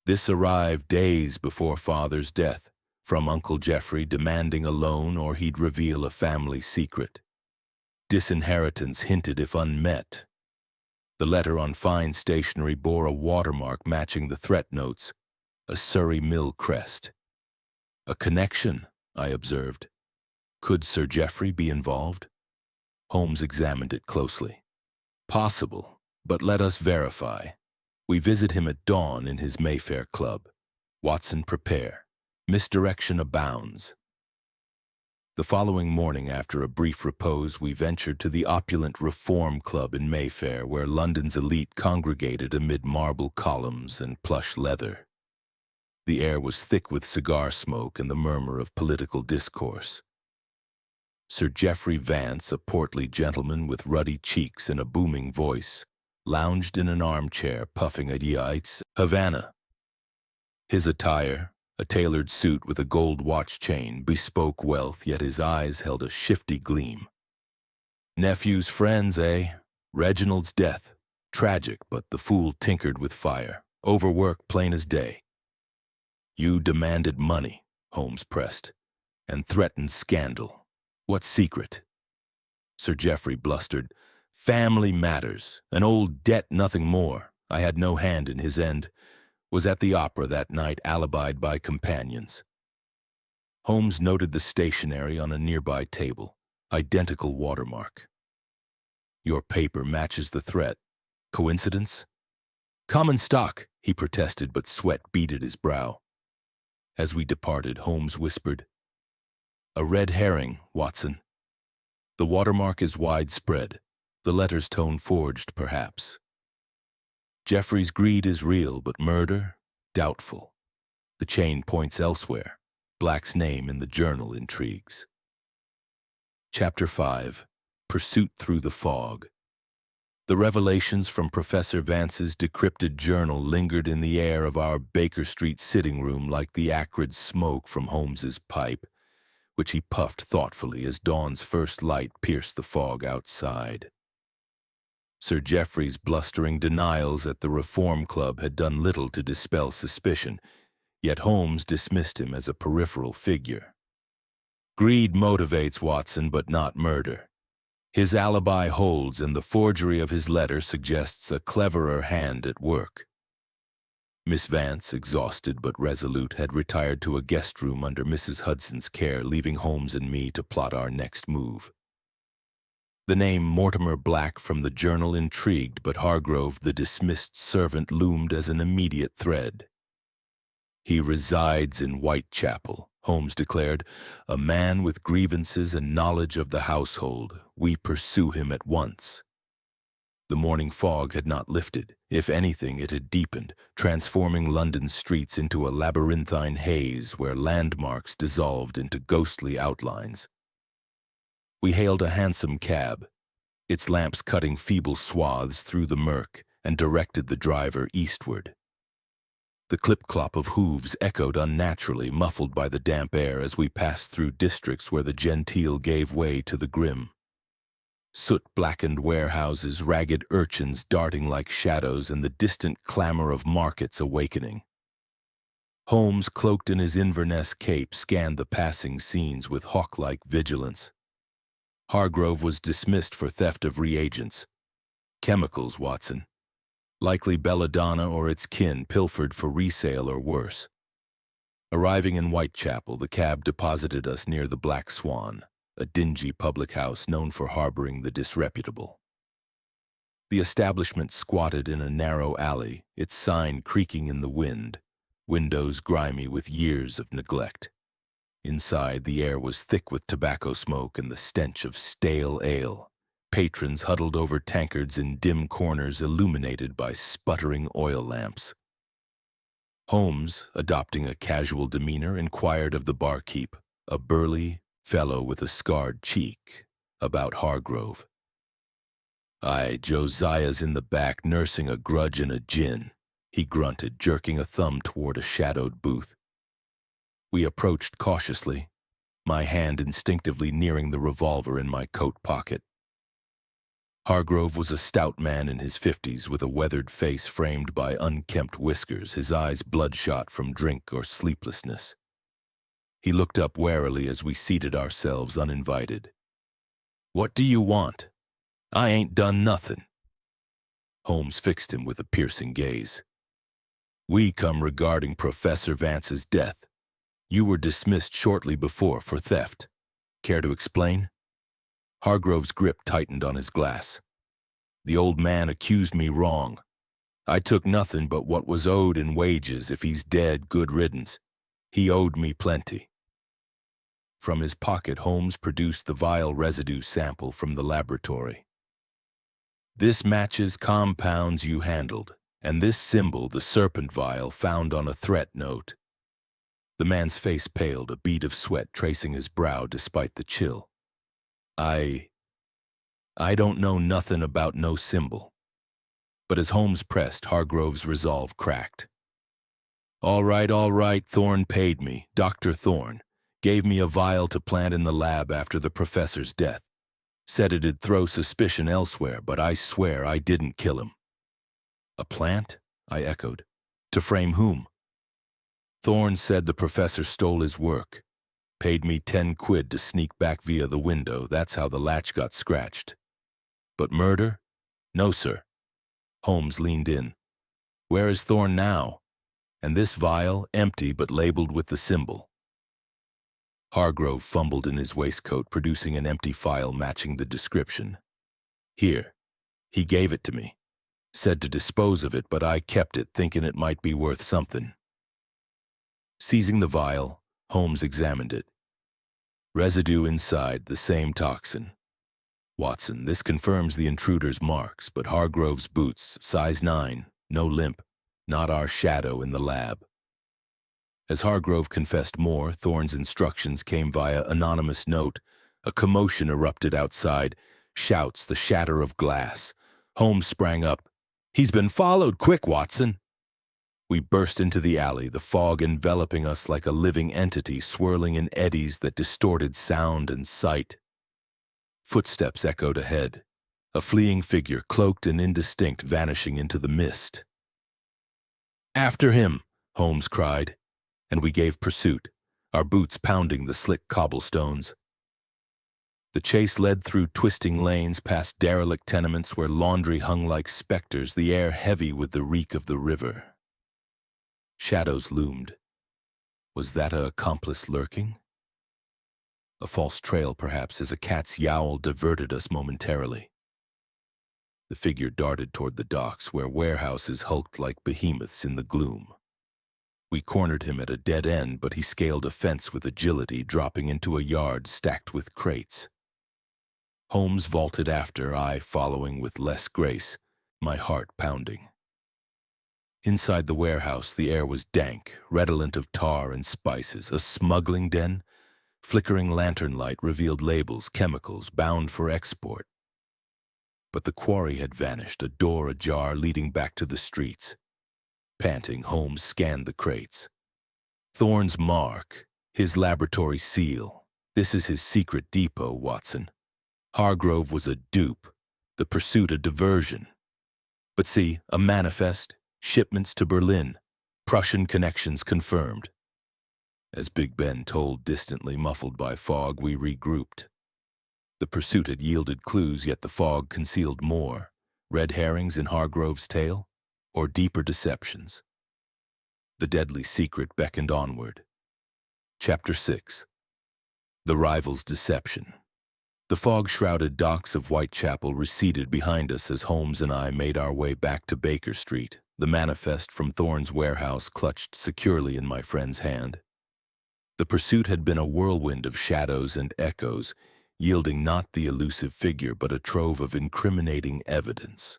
A: This arrived days before Father's death, from Uncle Jeffrey demanding a loan or he'd reveal a family secret. Disinheritance hinted if unmet. The letter on fine stationery bore a watermark matching the threat notes, a Surrey Mill crest. A connection, I observed. Could Sir Geoffrey be involved? Holmes examined it closely. Possible, but let us verify. We visit him at dawn in his Mayfair club. Watson, prepare. Misdirection abounds. The following morning, after a brief repose, we ventured to the opulent Reform Club in Mayfair, where London's elite congregated amid marble columns and plush leather. The air was thick with cigar smoke and the murmur of political discourse. Sir Geoffrey Vance, a portly gentleman with ruddy cheeks and a booming voice, lounged in an armchair puffing a Yates Havana. His attire, a tailored suit with a gold watch chain, bespoke wealth, yet his eyes held a shifty gleam. Nephew's friends, eh? Reginald's death. Tragic, but the fool tinkered with fire. Overwork plain as day. You demanded money, Holmes pressed, and threatened scandal. What secret? Sir Geoffrey blustered. Family matters. An old debt, nothing more. I had no hand in his end. Was at the opera that night, alibied by companions. Holmes noted the stationery on a nearby table. Identical watermark. Your paper matches the threat. Coincidence? Common stock, he protested, but sweat beaded his brow. As we departed, Holmes whispered, A red herring, Watson. The watermark is widespread. The letter's tone forged, perhaps. Geoffrey's greed is real, but murder? Doubtful. The chain points elsewhere. Black's name in the journal intrigues. Chapter 5. Pursuit Through the Fog. The revelations from Professor Vance's decrypted journal lingered in the air of our Baker Street sitting room like the acrid smoke from Holmes's pipe, which he puffed thoughtfully as dawn's first light pierced the fog outside. Sir Geoffrey's blustering denials at the Reform Club had done little to dispel suspicion, yet Holmes dismissed him as a peripheral figure. Greed motivates Watson, but not murder. His alibi holds, and the forgery of his letter suggests a cleverer hand at work. Miss Vance, exhausted but resolute, had retired to a guest room under Mrs. Hudson's care, leaving Holmes and me to plot our next move. The name Mortimer Black from the journal intrigued, but Hargrove, the dismissed servant, loomed as an immediate thread. He resides in Whitechapel, Holmes declared, a man with grievances and knowledge of the household. We pursue him at once. The morning fog had not lifted. If anything, it had deepened, transforming London's streets into a labyrinthine haze where landmarks dissolved into ghostly outlines. We hailed a hansom cab, its lamps cutting feeble swaths through the murk, and directed the driver eastward. The clip-clop of hooves echoed unnaturally, muffled by the damp air as we passed through districts where the genteel gave way to the grim. Soot-blackened warehouses, ragged urchins darting like shadows, and the distant clamor of markets awakening. Holmes, cloaked in his Inverness cape, scanned the passing scenes with hawk-like vigilance. Hargrove was dismissed for theft of reagents. Chemicals, Watson. Likely belladonna or its kin, pilfered for resale or worse. Arriving in Whitechapel, the cab deposited us near the Black Swan, a dingy public house known for harboring the disreputable. The establishment squatted in a narrow alley, its sign creaking in the wind, windows grimy with years of neglect. Inside, the air was thick with tobacco smoke and the stench of stale ale. Patrons huddled over tankards in dim corners illuminated by sputtering oil lamps. Holmes, adopting a casual demeanor, inquired of the barkeep, a burly fellow with a scarred cheek, about Hargrove. Aye, Josiah's in the back nursing a grudge and a gin, he grunted, jerking a thumb toward a shadowed booth. We approached cautiously, my hand instinctively nearing the revolver in my coat pocket. Hargrove was a stout man in his 50s with a weathered face framed by unkempt whiskers, his eyes bloodshot from drink or sleeplessness. He looked up warily as we seated ourselves uninvited. "What do you want? I ain't done nothing." Holmes fixed him with a piercing gaze. "We come regarding Professor Vance's death. You were dismissed shortly before for theft. Care to explain?" Hargrove's grip tightened on his glass. "The old man accused me wrong. I took nothing but what was owed in wages. If he's dead, good riddance. He owed me plenty." From his pocket, Holmes produced the vial residue sample from the laboratory. "This matches compounds you handled, and this symbol, the serpent vial, found on a threat note." The man's face paled, a bead of sweat tracing his brow despite the chill. I don't know nothing about no symbol." But as Holmes pressed, Hargrove's resolve cracked. All right, Thorne paid me. Dr. Thorne gave me a vial to plant in the lab after the professor's death. Said it'd throw suspicion elsewhere, but I swear I didn't kill him." "A plant?" I echoed. "To frame whom?" "Thorne said the professor stole his work. Paid me 10 quid to sneak back via the window. That's how the latch got scratched. But murder? No, sir." Holmes leaned in. "Where is Thorne now? And this vial, empty but labeled with the symbol." Hargrove fumbled in his waistcoat, producing an empty file matching the description. "Here. He gave it to me. Said to dispose of it, but I kept it, thinking it might be worth something." Seizing the vial, Holmes examined it. Residue inside, the same toxin. "Watson, this confirms the intruder's marks, but Hargrove's boots, size 9, no limp, not our shadow in the lab." As Hargrove confessed more, Thorne's instructions came via anonymous note. A commotion erupted outside, shouts, the shatter of glass. Holmes sprang up. "He's been followed! Quick, Watson!" We burst into the alley, the fog enveloping us like a living entity, swirling in eddies that distorted sound and sight. Footsteps echoed ahead, a fleeing figure, cloaked and indistinct, vanishing into the mist. "After him!" Holmes cried, and we gave pursuit, our boots pounding the slick cobblestones. The chase led through twisting lanes, past derelict tenements where laundry hung like specters, the air heavy with the reek of the river. Shadows loomed. Was that a accomplice lurking? A false trail, perhaps, as a cat's yowl diverted us momentarily. The figure darted toward the docks, where warehouses hulked like behemoths in the gloom. We cornered him at a dead end, but he scaled a fence with agility, dropping into a yard stacked with crates. Holmes vaulted after, I following with less grace, my heart pounding. Inside the warehouse, the air was dank, redolent of tar and spices. A smuggling den? Flickering lantern light revealed labels, chemicals, bound for export. But the quarry had vanished, a door ajar leading back to the streets. Panting, Holmes scanned the crates. Thorne's mark, his laboratory seal. This is his secret depot, Watson. Hargrove was a dupe, the pursuit a diversion. But see, a manifest, shipments to Berlin, Prussian connections confirmed. As Big Ben told distantly, muffled by fog, we regrouped. The pursuit had yielded clues, yet the fog concealed more. Red herrings in Hargrove's tale, or deeper deceptions. The deadly secret beckoned onward. Chapter 6. The Rival's Deception. The fog-shrouded docks of Whitechapel receded behind us as Holmes and I made our way back to Baker Street, the manifest from Thorne's warehouse clutched securely in my friend's hand. The pursuit had been a whirlwind of shadows and echoes, yielding not the elusive figure but a trove of incriminating evidence.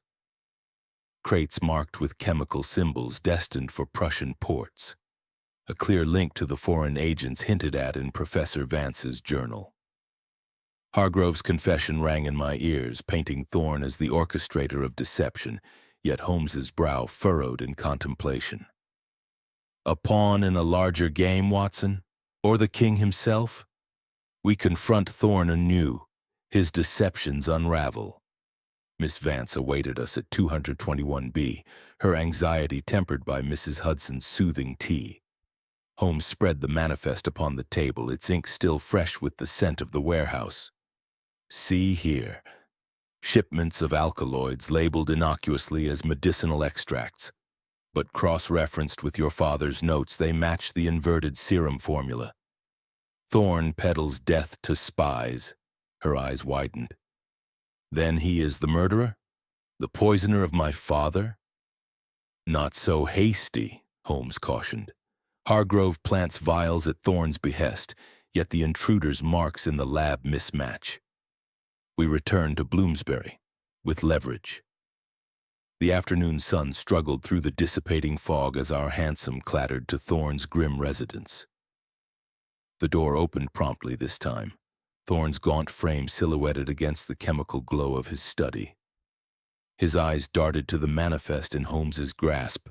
A: Crates marked with chemical symbols destined for Prussian ports. A clear link to the foreign agents hinted at in Professor Vance's journal. Hargrove's confession rang in my ears, painting Thorne as the orchestrator of deception, yet Holmes's brow furrowed in contemplation. A pawn in a larger game, Watson? Or the king himself? We confront Thorne anew, his deceptions unravel. Miss Vance awaited us at 221B, her anxiety tempered by Mrs. Hudson's soothing tea. Holmes spread the manifest upon the table, its ink still fresh with the scent of the warehouse. See here. Shipments of alkaloids labeled innocuously as medicinal extracts, but cross-referenced with your father's notes, they match the inverted serum formula. Thorne peddles death to spies. Her eyes widened. Then he is the murderer? The poisoner of my father? Not so hasty, Holmes cautioned. Hargrove plants vials at Thorne's behest, yet the intruder's marks in the lab mismatch. We returned to Bloomsbury, with leverage. The afternoon sun struggled through the dissipating fog as our hansom clattered to Thorne's grim residence. The door opened promptly this time, Thorne's gaunt frame silhouetted against the chemical glow of his study. His eyes darted to the manifest in Holmes's grasp,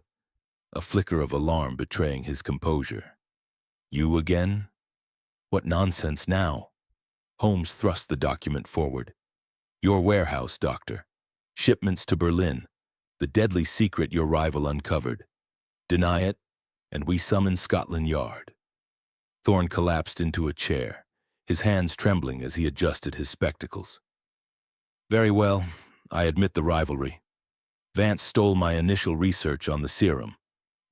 A: a flicker of alarm betraying his composure. You again? What nonsense now? Holmes thrust the document forward. Your warehouse, Doctor. Shipments to Berlin. The deadly secret your rival uncovered. Deny it, and we summon Scotland Yard. Thorne collapsed into a chair, his hands trembling as he adjusted his spectacles. Very well, I admit the rivalry. Vance stole my initial research on the serum.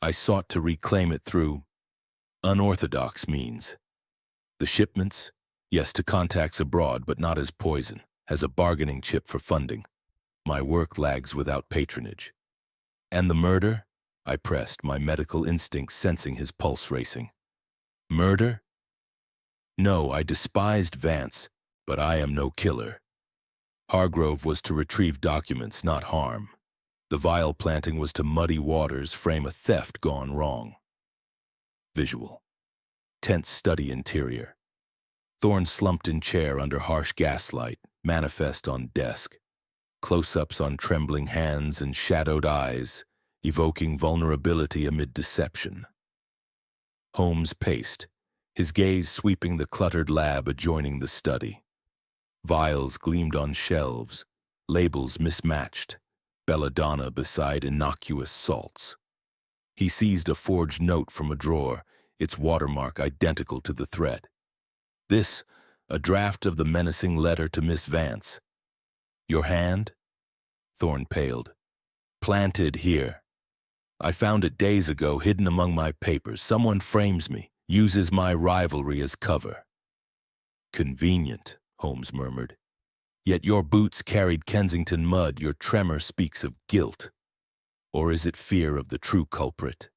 A: I sought to reclaim it through unorthodox means. The shipments, yes, to contacts abroad, but not as poison, as a bargaining chip for funding. My work lags without patronage. And the murder? I pressed, my medical instincts sensing his pulse racing. Murder? No, I despised Vance, but I am no killer. Hargrove was to retrieve documents, not harm. The vial planting was to muddy waters, frame a theft gone wrong. Visual. Tense study interior. Thorne slumped in chair under harsh gaslight, manifest on desk. Close-ups on trembling hands and shadowed eyes, evoking vulnerability amid deception. Holmes paced, his gaze sweeping the cluttered lab adjoining the study. Vials gleamed on shelves, labels mismatched, belladonna beside innocuous salts. He seized a forged note from a drawer, its watermark identical to the thread. This, a draft of the menacing letter to Miss Vance. Your hand? Thorne paled. Planted here. I found it days ago, hidden among my papers. Someone frames me, uses my rivalry as cover. Convenient, Holmes murmured. Yet your boots carried Kensington mud, your tremor speaks of guilt. Or is it fear of the true culprit?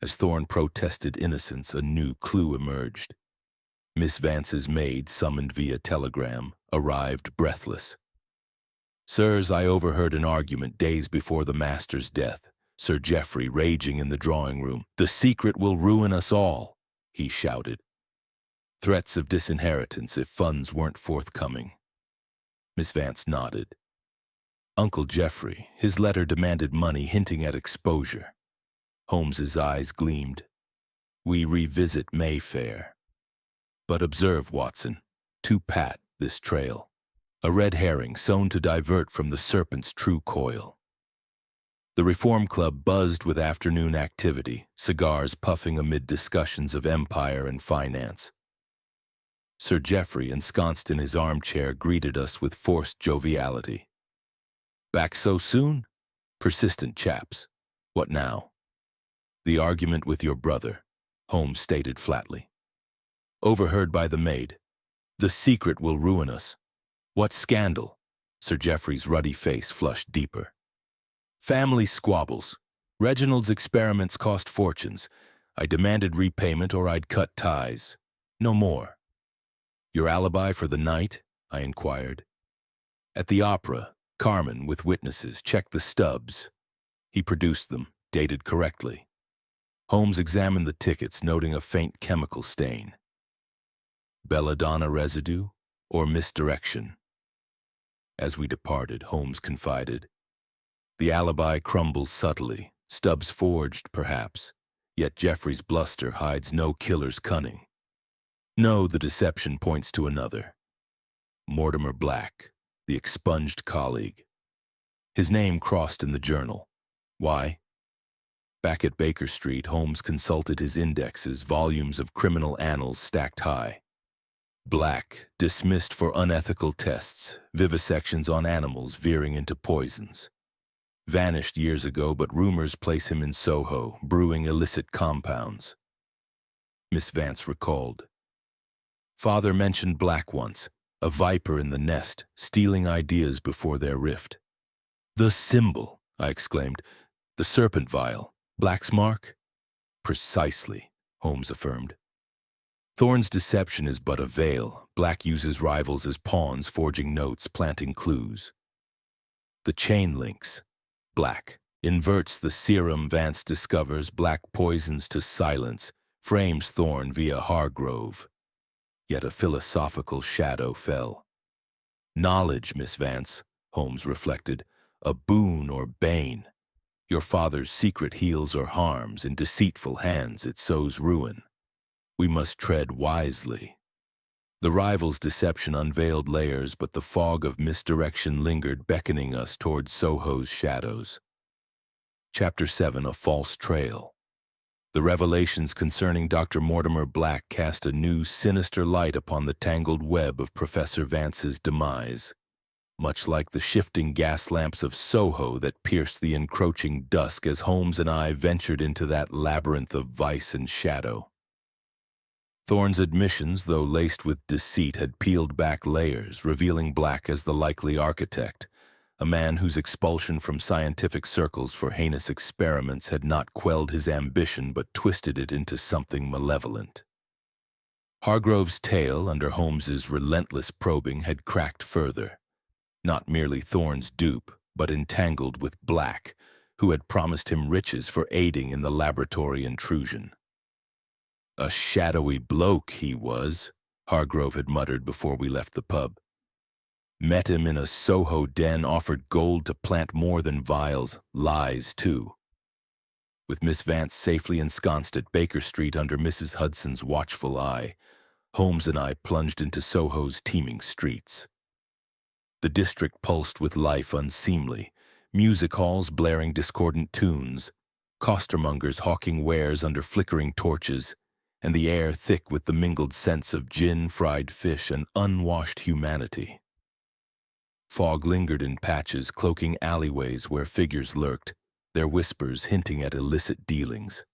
A: As Thorne protested innocence, a new clue emerged. Miss Vance's maid, summoned via telegram, arrived breathless. Sirs, I overheard an argument days before the master's death, Sir Geoffrey raging in the drawing room. The secret will ruin us all, he shouted. Threats of disinheritance if funds weren't forthcoming. Miss Vance nodded. Uncle Geoffrey, his letter demanded money, hinting at exposure. Holmes's eyes gleamed. We revisit Mayfair. But observe, Watson, too pat, this trail. A red herring sown to divert from the serpent's true coil. The Reform Club buzzed with afternoon activity, cigars puffing amid discussions of empire and finance. Sir Geoffrey, ensconced in his armchair, greeted us with forced joviality. Back so soon? Persistent chaps. What now? The argument with your brother, Holmes stated flatly. Overheard by the maid. The secret will ruin us. What scandal? Sir Geoffrey's ruddy face flushed deeper. Family squabbles. Reginald's experiments cost fortunes. I demanded repayment or I'd cut ties. No more. Your alibi for the night? I inquired. At the opera, Carmen, with witnesses, checked the stubs. He produced them, dated correctly. Holmes examined the tickets, noting a faint chemical stain. Belladonna residue or misdirection? As we departed, Holmes confided. The alibi crumbles subtly, stubs forged, perhaps, yet Geoffrey's bluster hides no killer's cunning. No, the deception points to another. Mortimer Black, the expunged colleague. His name crossed in the journal. Why? Back at Baker Street, Holmes consulted his indexes, volumes of criminal annals stacked high. Black, dismissed for unethical tests, vivisections on animals veering into poisons. Vanished years ago, but rumors place him in Soho, brewing illicit compounds. Miss Vance recalled. Father mentioned Black once, a viper in the nest, stealing ideas before their rift. The symbol, I exclaimed. The serpent vial. Black's mark? Precisely, Holmes affirmed. Thorne's deception is but a veil. Black uses rivals as pawns, forging notes, planting clues. The chain links. Black inverts the serum Vance discovers. Black poisons to silence, frames Thorne via Hargrove. Yet a philosophical shadow fell. Knowledge, Miss Vance, Holmes reflected, a boon or bane. Your father's secret heals or harms. In deceitful hands it sows ruin. We must tread wisely. The rival's deception unveiled layers, but the fog of misdirection lingered, beckoning us toward Soho's shadows. Chapter 7, A False Trail. The revelations concerning Dr. Mortimer Black cast a new, sinister light upon the tangled web of Professor Vance's demise. Much like the shifting gas lamps of Soho that pierced the encroaching dusk as Holmes and I ventured into that labyrinth of vice and shadow. Thorne's admissions, though laced with deceit, had peeled back layers, revealing Black as the likely architect, a man whose expulsion from scientific circles for heinous experiments had not quelled his ambition but twisted it into something malevolent. Hargrove's tale, under Holmes's relentless probing, had cracked further. Not merely Thorne's dupe, but entangled with Black, who had promised him riches for aiding in the laboratory intrusion. A shadowy bloke he was, Hargrove had muttered before we left the pub. Met him in a Soho den, offered gold to plant more than vials, lies too. With Miss Vance safely ensconced at Baker Street under Mrs. Hudson's watchful eye, Holmes and I plunged into Soho's teeming streets. The district pulsed with life unseemly, music halls blaring discordant tunes, costermongers hawking wares under flickering torches, and the air thick with the mingled scents of gin, fried fish, and unwashed humanity. Fog lingered in patches, cloaking alleyways where figures lurked, their whispers hinting at illicit dealings.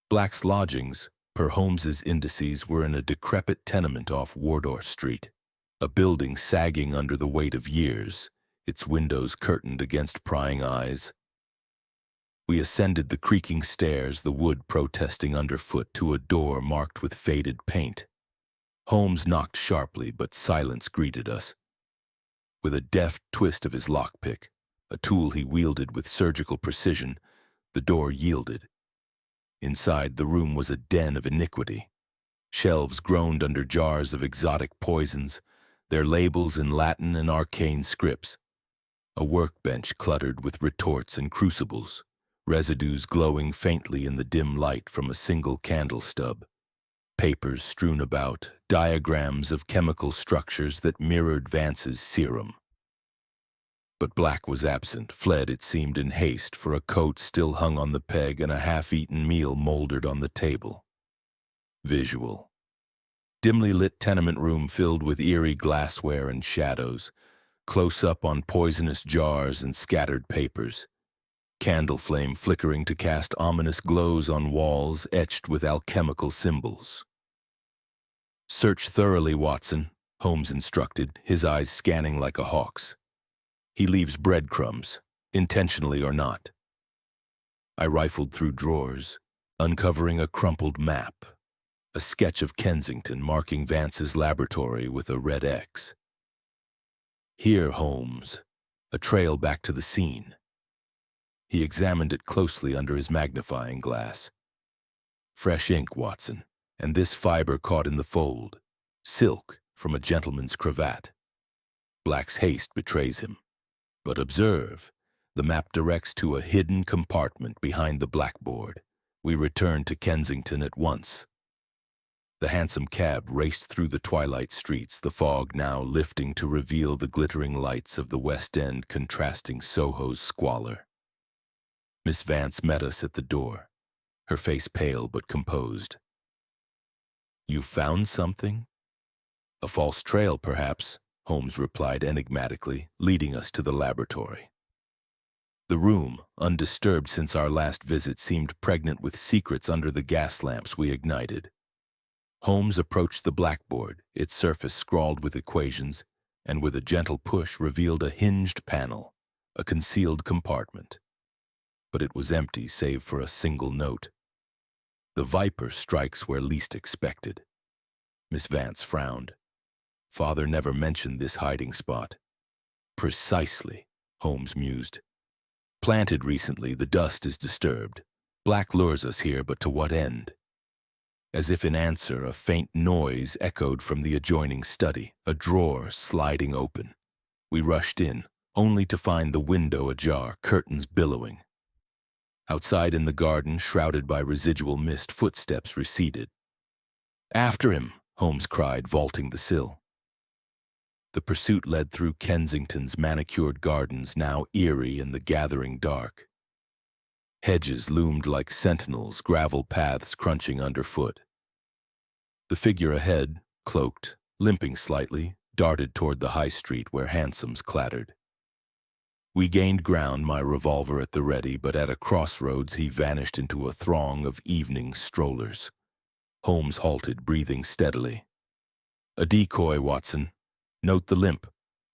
A: Black's lodgings, per Holmes's indices, were in a decrepit tenement off Wardour Street, a building sagging under the weight of years, its windows curtained against prying eyes. We ascended the creaking stairs, the wood protesting underfoot, to a door marked with faded paint. Holmes knocked sharply, but silence greeted us. With a deft twist of his lockpick, a tool he wielded with surgical precision, the door yielded. Inside, the room was a den of iniquity. Shelves groaned under jars of exotic poisons, their labels in Latin and arcane scripts. A workbench cluttered with retorts and crucibles, residues glowing faintly in the dim light from a single candle stub. Papers strewn about, diagrams of chemical structures that mirrored Vance's serum. But Black was absent, fled, it seemed, in haste, for a coat still hung on the peg and a half-eaten meal mouldered on the table. Visual. Dimly lit tenement room filled with eerie glassware and shadows, close up on poisonous jars and scattered papers. Candle flame flickering to cast ominous glows on walls etched with alchemical symbols. Search thoroughly, Watson, Holmes instructed, his eyes scanning like a hawk's. He leaves breadcrumbs, intentionally or not. I rifled through drawers, uncovering a crumpled map, a sketch of Kensington marking Vance's laboratory with a red X. Here, Holmes, a trail back to the scene. He examined it closely under his magnifying glass. Fresh ink, Watson, and this fiber caught in the fold. Silk from a gentleman's cravat. Black's haste betrays him. But observe, the map directs to a hidden compartment behind the blackboard. We return to Kensington at once. The hansom cab raced through the twilight streets, the fog now lifting to reveal the glittering lights of the West End contrasting Soho's squalor. Miss Vance met us at the door, her face pale but composed. "You found something?" "A false trail, perhaps," Holmes replied enigmatically, leading us to the laboratory. The room, undisturbed since our last visit, seemed pregnant with secrets under the gas lamps we ignited. Holmes approached the blackboard, its surface scrawled with equations, and with a gentle push revealed a hinged panel, a concealed compartment. But it was empty save for a single note. "The viper strikes where least expected." Miss Vance frowned. "Father never mentioned this hiding spot." "Precisely," Holmes mused. "Planted recently, the dust is disturbed. Black lures us here, but to what end?" As if in answer, a faint noise echoed from the adjoining study, a drawer sliding open. We rushed in, only to find the window ajar, curtains billowing. Outside in the garden, shrouded by residual mist, footsteps receded. "After him!" Holmes cried, vaulting the sill. The pursuit led through Kensington's manicured gardens, now eerie in the gathering dark. Hedges loomed like sentinels, gravel paths crunching underfoot. The figure ahead, cloaked, limping slightly, darted toward the high street where hansoms clattered. We gained ground, my revolver at the ready, but at a crossroads he vanished into a throng of evening strollers. Holmes halted, breathing steadily. "A decoy, Watson. Note the limp.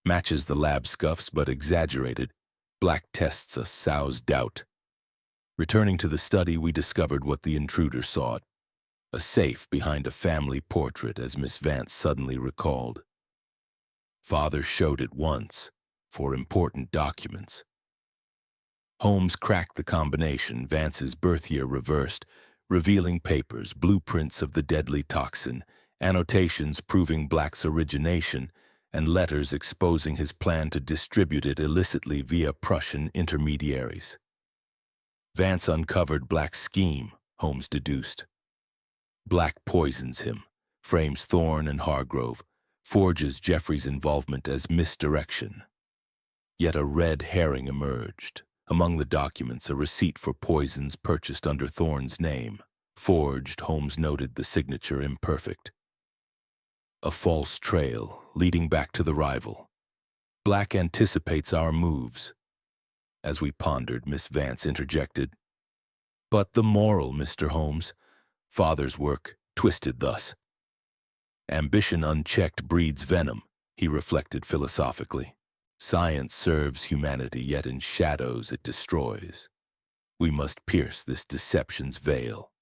A: Matches the lab scuffs, but exaggerated. Black tests a sow's doubt." Returning to the study, we discovered what the intruder sought. A safe behind a family portrait, as Miss Vance suddenly recalled. Father showed it once, for important documents. Holmes cracked the combination, Vance's birth year reversed, revealing papers, blueprints of the deadly toxin, annotations proving Black's origination, and letters exposing his plan to distribute it illicitly via Prussian intermediaries. Vance uncovered Black's scheme, Holmes deduced. Black poisons him, frames Thorne and Hargrove, forges Jeffrey's involvement as misdirection. Yet a red herring emerged. Among the documents, a receipt for poisons purchased under Thorne's name. Forged, Holmes noted, the signature imperfect. A false trail, leading back to the rival. Black anticipates our moves. As we pondered, Miss Vance interjected. "But the moral, Mr. Holmes. Father's work, twisted thus." "Ambition unchecked breeds venom," he reflected philosophically. "Science serves humanity, yet in shadows it destroys. We must pierce this deception's veil."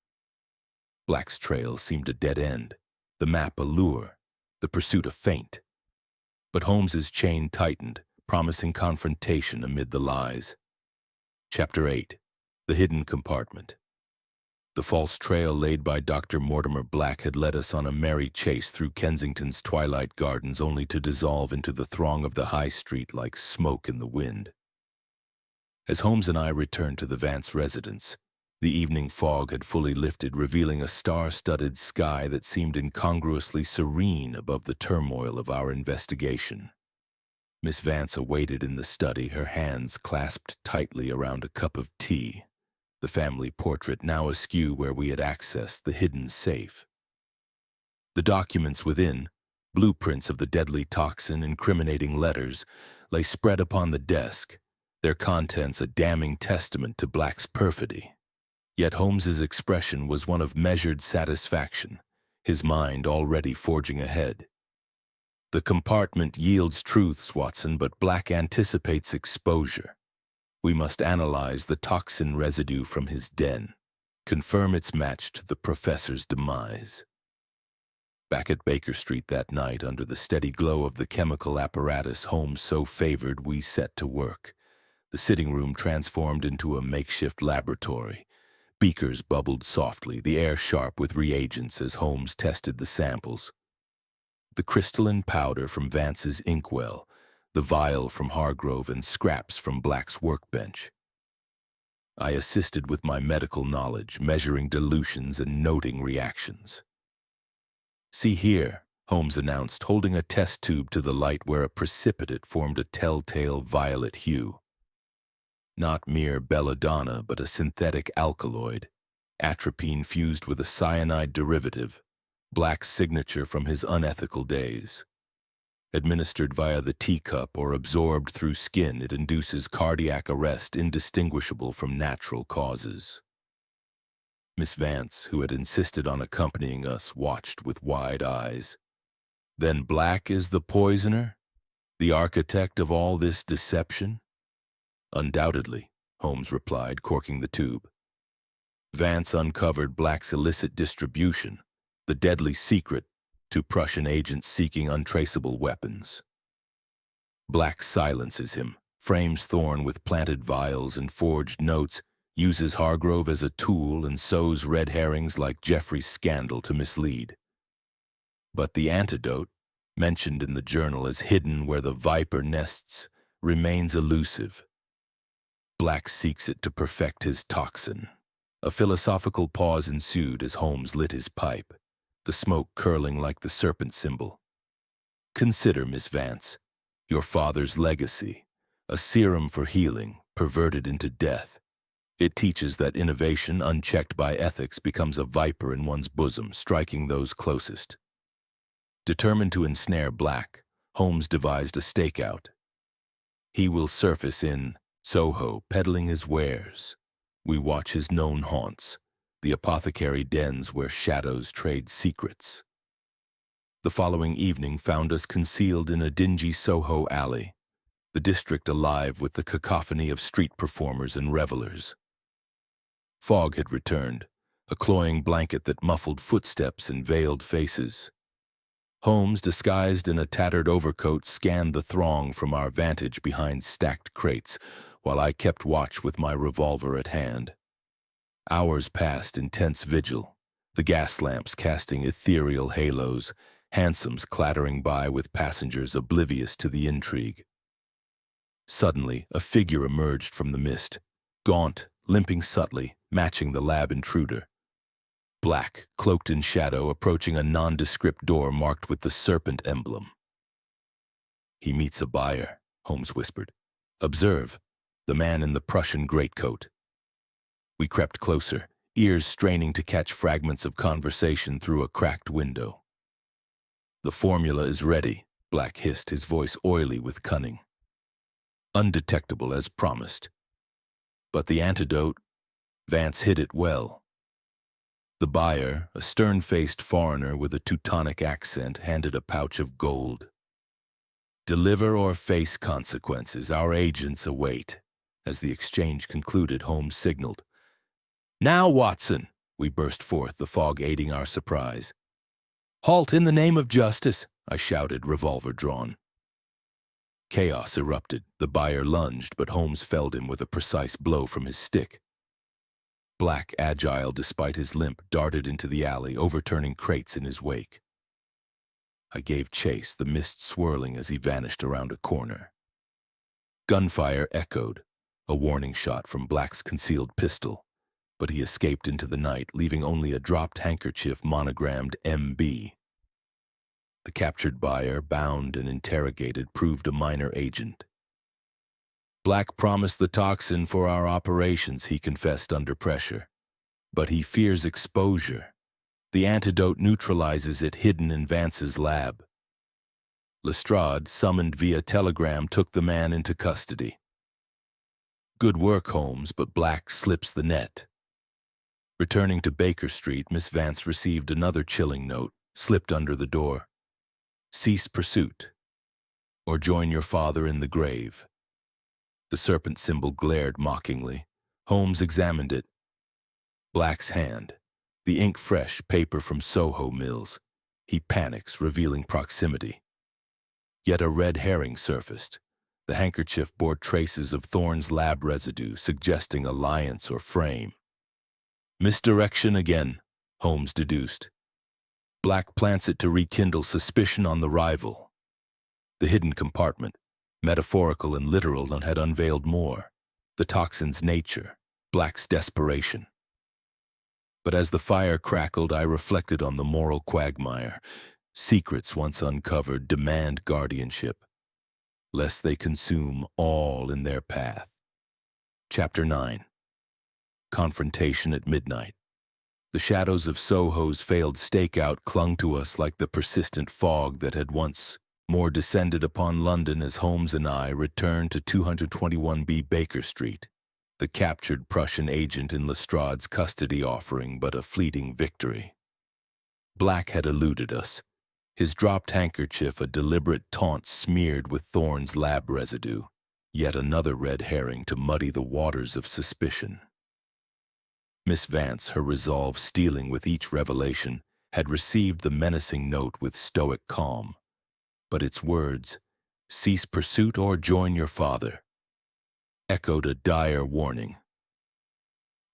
A: Black's trail seemed a dead end, the map a lure, the pursuit a feint. But Holmes's chain tightened, promising confrontation amid the lies. Chapter 8. The Hidden Compartment. The false trail laid by Dr. Mortimer Black had led us on a merry chase through Kensington's twilight gardens, only to dissolve into the throng of the high street like smoke in the wind. As Holmes and I returned to the Vance residence, the evening fog had fully lifted, revealing a star-studded sky that seemed incongruously serene above the turmoil of our investigation. Miss Vance awaited in the study, her hands clasped tightly around a cup of tea, the family portrait now askew where we had accessed the hidden safe. The documents within, blueprints of the deadly toxin, incriminating letters, lay spread upon the desk, their contents a damning testament to Black's perfidy. Yet Holmes's expression was one of measured satisfaction, his mind already forging ahead. "The compartment yields truths, Watson, but Black anticipates exposure. We must analyze the toxin residue from his den, confirm its match to the professor's demise." Back at Baker Street that night, under the steady glow of the chemical apparatus Holmes so favored, we set to work. The sitting room transformed into a makeshift laboratory. Beakers bubbled softly, the air sharp with reagents as Holmes tested the samples. The crystalline powder from Vance's inkwell, the vial from Hargrove, and scraps from Black's workbench. I assisted with my medical knowledge, measuring dilutions and noting reactions. See here, Holmes announced, holding a test tube to the light where a precipitate formed a telltale violet hue. Not mere belladonna, but a synthetic alkaloid, atropine fused with a cyanide derivative, Black's signature from his unethical days. Administered via the teacup or absorbed through skin, it induces cardiac arrest indistinguishable from natural causes. Miss Vance, who had insisted on accompanying us, watched with wide eyes. Then Black is the poisoner? The architect of all this deception? Undoubtedly, Holmes replied, corking the tube. Vance uncovered Black's illicit distribution, the deadly secret to Prussian agents seeking untraceable weapons. Black silences him, frames Thorne with planted vials and forged notes, uses Hargrove as a tool, and sows red herrings like Jeffrey's scandal to mislead. But the antidote, mentioned in the journal as hidden where the viper nests, remains elusive. Black seeks it to perfect his toxin. A philosophical pause ensued as Holmes lit his pipe, the smoke curling like the serpent symbol. Consider, Miss Vance, your father's legacy, a serum for healing, perverted into death. It teaches that innovation, unchecked by ethics, becomes a viper in one's bosom, striking those closest. Determined to ensnare Black, Holmes devised a stakeout. He will surface in Soho, peddling his wares. We watch his known haunts, the apothecary dens where shadows trade secrets. The following evening found us concealed in a dingy Soho alley, the district alive with the cacophony of street performers and revelers. Fog had returned, a cloying blanket that muffled footsteps and veiled faces. Holmes, disguised in a tattered overcoat, scanned the throng from our vantage behind stacked crates, while I kept watch with my revolver at hand. Hours passed in tense vigil, the gas lamps casting ethereal halos, hansoms clattering by with passengers oblivious to the intrigue. Suddenly, a figure emerged from the mist, gaunt, limping subtly, matching the lab intruder. Black, cloaked in shadow, approaching a nondescript door marked with the serpent emblem. He meets a buyer, Holmes whispered. Observe, the man in the Prussian greatcoat. We crept closer, ears straining to catch fragments of conversation through a cracked window. The formula is ready, Black hissed, his voice oily with cunning. Undetectable as promised. But the antidote, Vance hid it well. The buyer, a stern-faced foreigner with a Teutonic accent, handed a pouch of gold. Deliver or face consequences, our agents await. As the exchange concluded, Holmes signaled. Now, Watson, we burst forth, the fog aiding our surprise. Halt in the name of justice, I shouted, revolver drawn. Chaos erupted. The buyer lunged, but Holmes felled him with a precise blow from his stick. Black, agile despite his limp, darted into the alley, overturning crates in his wake. I gave chase, the mist swirling as he vanished around a corner. Gunfire echoed, a warning shot from Black's concealed pistol, but he escaped into the night, leaving only a dropped handkerchief monogrammed MB. The captured buyer, bound and interrogated, proved a minor agent. Black promised the toxin for our operations, he confessed under pressure. But he fears exposure. The antidote neutralizes it, hidden in Vance's lab. Lestrade, summoned via telegram, took the man into custody. Good work, Holmes, but Black slips the net. Returning to Baker Street, Miss Vance received another chilling note, slipped under the door. Cease pursuit, or join your father in the grave. The serpent symbol glared mockingly. Holmes examined it. Black's hand, the ink fresh paper from Soho Mills. He panics, revealing proximity. Yet a red herring surfaced. The handkerchief bore traces of Thorne's lab residue, suggesting alliance or frame. Misdirection again, Holmes deduced. Black plants it to rekindle suspicion on the rival. The hidden compartment, metaphorical and literal, had unveiled more. The toxin's nature, Black's desperation. But as the fire crackled, I reflected on the moral quagmire. Secrets once uncovered demand guardianship, lest they consume all in their path. Chapter 9. Confrontation at Midnight. The shadows of Soho's failed stakeout clung to us like the persistent fog that had once more descended upon London as Holmes and I returned to 221B Baker Street, the captured Prussian agent in Lestrade's custody offering but a fleeting victory. Black had eluded us, his dropped handkerchief a deliberate taunt smeared with Thorne's lab residue, yet another red herring to muddy the waters of suspicion. Miss Vance, her resolve stealing with each revelation, had received the menacing note with stoic calm, but its words, "Cease pursuit or join your father," echoed a dire warning.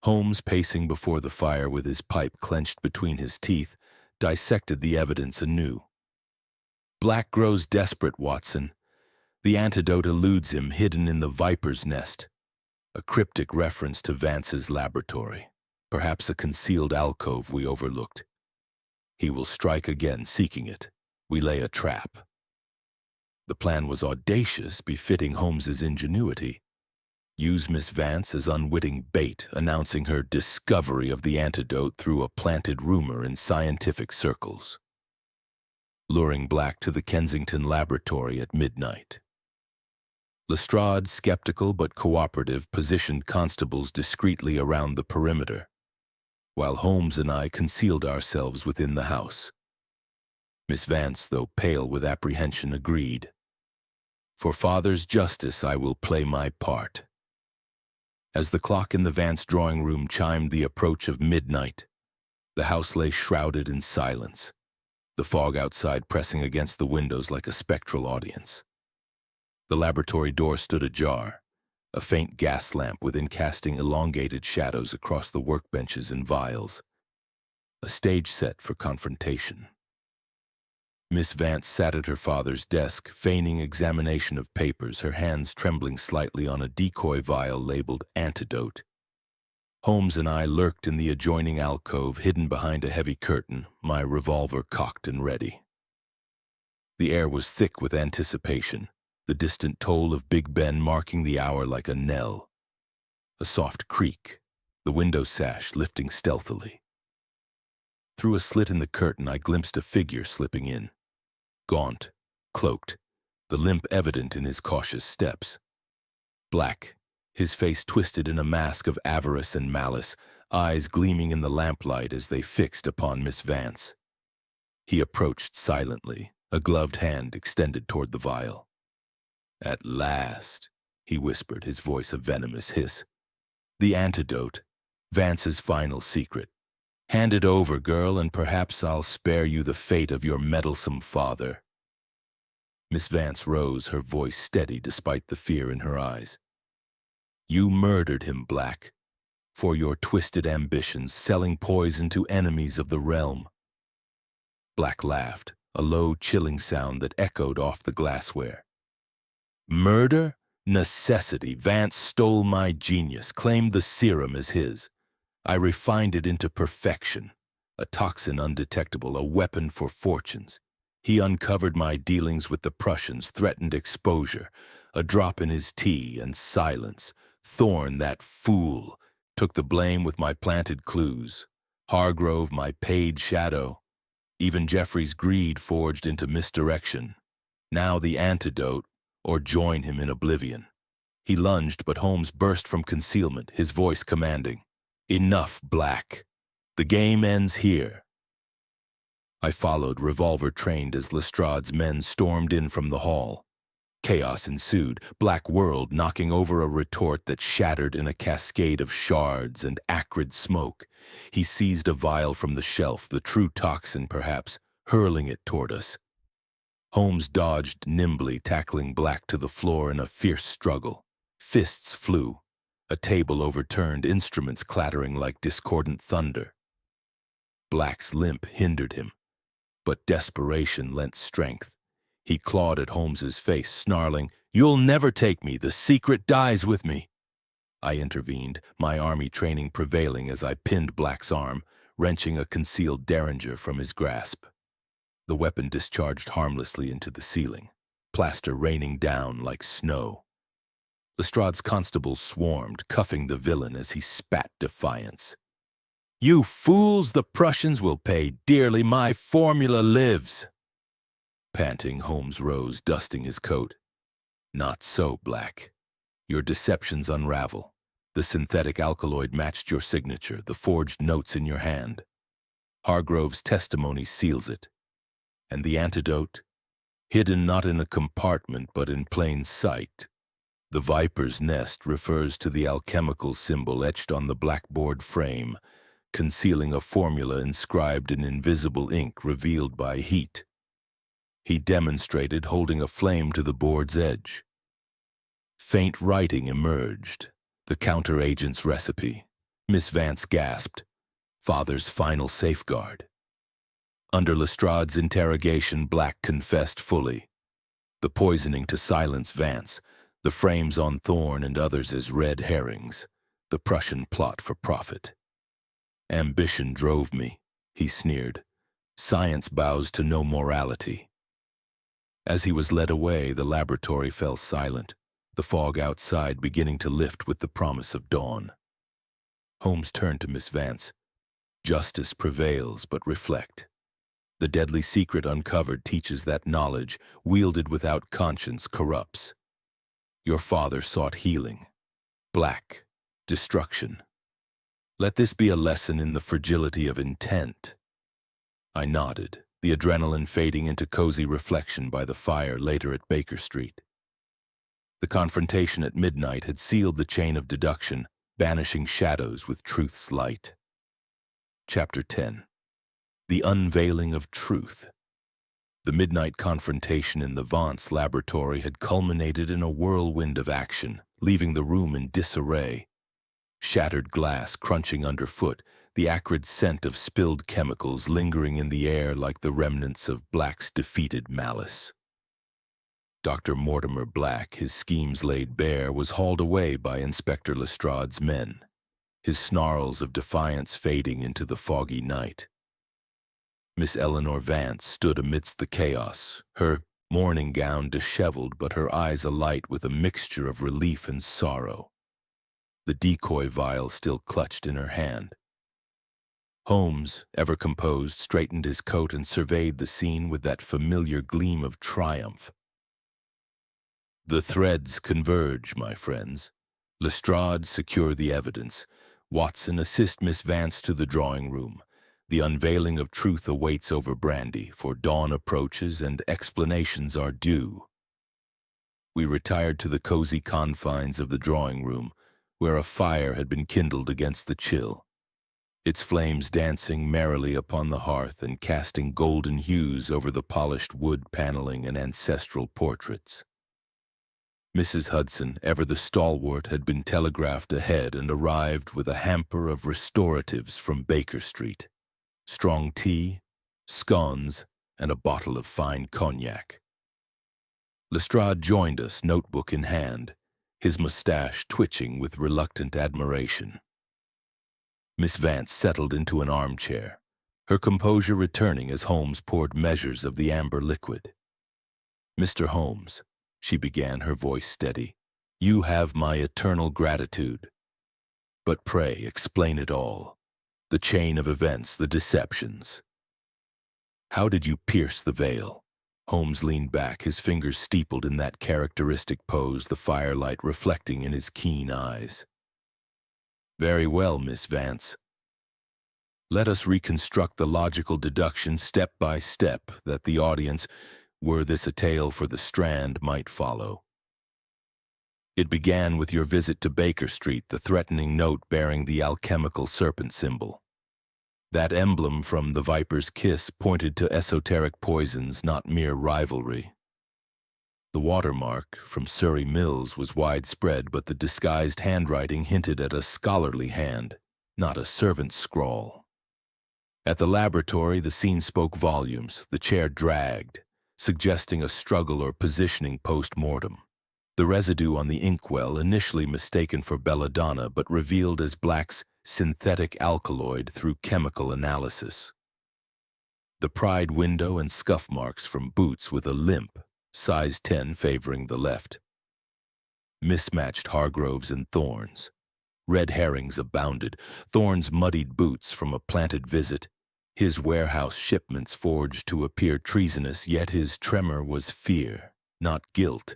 A: Holmes, pacing before the fire with his pipe clenched between his teeth, dissected the evidence anew. Black grows desperate, Watson. The antidote eludes him, hidden in the viper's nest, a cryptic reference to Vance's laboratory, perhaps a concealed alcove we overlooked. He will strike again, seeking it. We lay a trap. The plan was audacious, befitting Holmes's ingenuity. Use Miss Vance as unwitting bait, announcing her discovery of the antidote through a planted rumor in scientific circles. Luring Black to the Kensington laboratory at midnight. Lestrade, skeptical but cooperative, positioned constables discreetly around the perimeter, while Holmes and I concealed ourselves within the house. Miss Vance, though pale with apprehension, agreed. For father's justice, I will play my part. As the clock in the Vance drawing room chimed the approach of midnight, the house lay shrouded in silence, the fog outside pressing against the windows like a spectral audience. The laboratory door stood ajar, a faint gas lamp within casting elongated shadows across the workbenches and vials, a stage set for confrontation. Miss Vance sat at her father's desk, feigning examination of papers, her hands trembling slightly on a decoy vial labeled antidote. Holmes and I lurked in the adjoining alcove, hidden behind a heavy curtain, my revolver cocked and ready. The air was thick with anticipation, the distant toll of Big Ben marking the hour like a knell. A soft creak, the window sash lifting stealthily. Through a slit in the curtain, I glimpsed a figure slipping in. Gaunt, cloaked, the limp evident in his cautious steps. Black, his face twisted in a mask of avarice and malice, eyes gleaming in the lamplight as they fixed upon Miss Vance. He approached silently, a gloved hand extended toward the vial. "At last," he whispered, his voice a venomous hiss. "The antidote, Vance's final secret. Hand it over, girl, and perhaps I'll spare you the fate of your meddlesome father." Miss Vance rose, her voice steady despite the fear in her eyes. "You murdered him, Black, for your twisted ambitions, selling poison to enemies of the realm." Black laughed, a low, chilling sound that echoed off the glassware. "Murder? Necessity. Vance stole my genius, claimed the serum as his. I refined it into perfection, a toxin undetectable, a weapon for fortunes. He uncovered my dealings with the Prussians, threatened exposure, a drop in his tea, and silence. Thorne, that fool, took the blame with my planted clues. Hargrove, my paid shadow. Even Geoffrey's greed forged into misdirection. Now the antidote, or join him in oblivion." He lunged, but Holmes burst from concealment, his voice commanding. "Enough, Black. The game ends here." I followed, revolver trained, as Lestrade's men stormed in from the hall. Chaos ensued, Black whirled, knocking over a retort that shattered in a cascade of shards and acrid smoke. He seized a vial from the shelf, the true toxin perhaps, hurling it toward us. Holmes dodged nimbly, tackling Black to the floor in a fierce struggle. Fists flew. A table overturned, instruments clattering like discordant thunder. Black's limp hindered him, but desperation lent strength. He clawed at Holmes's face, snarling, "You'll never take me. The secret dies with me." I intervened, my army training prevailing as I pinned Black's arm. wrenching a concealed derringer from his grasp. The weapon discharged harmlessly into the ceiling, plaster raining down like snow. Lestrade's constables swarmed, cuffing the villain as he spat defiance. "You fools, the Prussians will pay dearly, my formula lives!" Panting, Holmes rose, dusting his coat. "Not so, Black. Your deceptions unravel. The synthetic alkaloid matched your signature, the forged notes in your hand. Hargrove's testimony seals it. And the antidote? Hidden not in a compartment, but in plain sight. The viper's nest refers to the alchemical symbol etched on the blackboard frame, concealing a formula inscribed in invisible ink revealed by heat." He demonstrated, holding a flame to the board's edge. Faint writing emerged, the counteragent's recipe. Miss Vance gasped. Father's final safeguard. Under Lestrade's interrogation, Black confessed fully. The poisoning to silence Vance, the frames on Thorne and others as red herrings, the Prussian plot for profit. "Ambition drove me," he sneered. "Science bows to no morality." As he was led away, the laboratory fell silent, the fog outside beginning to lift with the promise of dawn. Holmes turned to Miss Vance. "Justice prevails, but reflect. The deadly secret uncovered teaches that knowledge, wielded without conscience, corrupts. Your father sought healing. Black, destruction. Let this be a lesson in the fragility of intent." I nodded, the adrenaline fading into cozy reflection by the fire later at Baker Street. The confrontation at midnight had sealed the chain of deduction, banishing shadows with truth's light. Chapter 10. The Unveiling of Truth. The midnight confrontation in the Vance laboratory had culminated in a whirlwind of action, leaving the room in disarray. Shattered glass crunching underfoot, the acrid scent of spilled chemicals lingering in the air like the remnants of Black's defeated malice. Dr. Mortimer Black, his schemes laid bare, was hauled away by Inspector Lestrade's men, his snarls of defiance fading into the foggy night. Miss Eleanor Vance stood amidst the chaos, her morning gown disheveled but her eyes alight with a mixture of relief and sorrow. The decoy vial still clutched in her hand. Holmes, ever composed, straightened his coat and surveyed the scene with that familiar gleam of triumph. "The threads converge, my friends. Lestrade, secure the evidence. Watson, assist Miss Vance to the drawing room. The unveiling of truth awaits over brandy, for dawn approaches and explanations are due." We retired to the cozy confines of the drawing room, where a fire had been kindled against the chill, its flames dancing merrily upon the hearth and casting golden hues over the polished wood paneling and ancestral portraits. Mrs. Hudson, ever the stalwart, had been telegraphed ahead and arrived with a hamper of restoratives from Baker Street. Strong tea, scones, and a bottle of fine cognac. Lestrade joined us, notebook in hand, his mustache twitching with reluctant admiration. Miss Vance settled into an armchair, her composure returning as Holmes poured measures of the amber liquid. "Mr. Holmes," she began, her voice steady, "you have my eternal gratitude. But pray explain it all. The chain of events, the deceptions. How did you pierce the veil?" Holmes leaned back, his fingers steepled in that characteristic pose, the firelight reflecting in his keen eyes. "Very well, Miss Vance. Let us reconstruct the logical deduction step by step that the audience, were this a tale for the Strand, might follow. It began with your visit to Baker Street, the threatening note bearing the alchemical serpent symbol. That emblem from the viper's kiss pointed to esoteric poisons, not mere rivalry. The watermark from Surrey Mills was widespread, but the disguised handwriting hinted at a scholarly hand, not a servant's scrawl. At the laboratory, the scene spoke volumes. The chair dragged, suggesting a struggle or positioning post-mortem. The residue on the inkwell, initially mistaken for belladonna but revealed as Black's synthetic alkaloid through chemical analysis. The pried window and scuff marks from boots with a limp, size 10 favoring the left. Mismatched Hargroves and Thorns. Red herrings abounded. Thorns muddied boots from a planted visit. His warehouse shipments forged to appear treasonous, yet his tremor was fear, not guilt.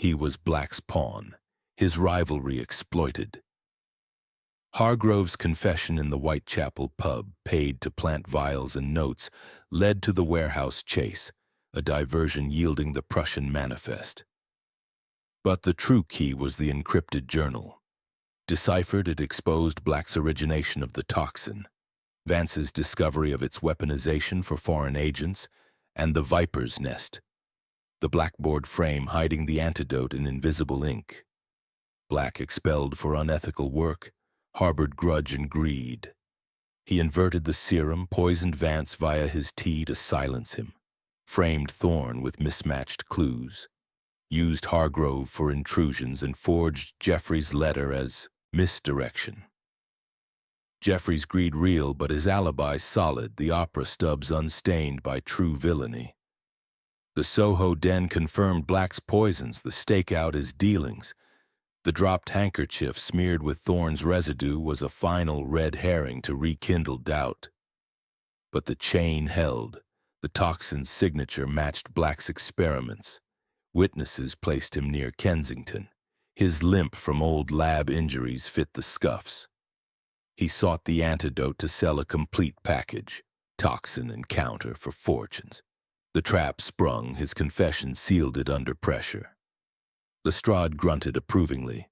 A: He was Black's pawn, his rivalry exploited. Hargrove's confession in the Whitechapel pub, paid to plant vials and notes, led to the warehouse chase, a diversion yielding the Prussian manifest. But the true key was the encrypted journal. Deciphered, it exposed Black's origination of the toxin, Vance's discovery of its weaponization for foreign agents, and the Viper's nest, the blackboard frame hiding the antidote in invisible ink. Black, expelled for unethical work, harbored grudge and greed. He inverted the serum, poisoned Vance via his tea to silence him, framed Thorn with mismatched clues, used Hargrove for intrusions, and forged Jeffrey's letter as misdirection. Jeffrey's greed real, but his alibi solid, the opera stubs unstained by true villainy. The Soho den confirmed Black's poisons, the stakeout his dealings. The dropped handkerchief smeared with Thorn's residue was a final red herring to rekindle doubt. But the chain held. The toxin's signature matched Black's experiments. Witnesses placed him near Kensington. His limp from old lab injuries fit the scuffs. He sought the antidote to sell a complete package, toxin and counter for fortunes. The trap sprung, his confession sealed it under pressure. Lestrade grunted approvingly.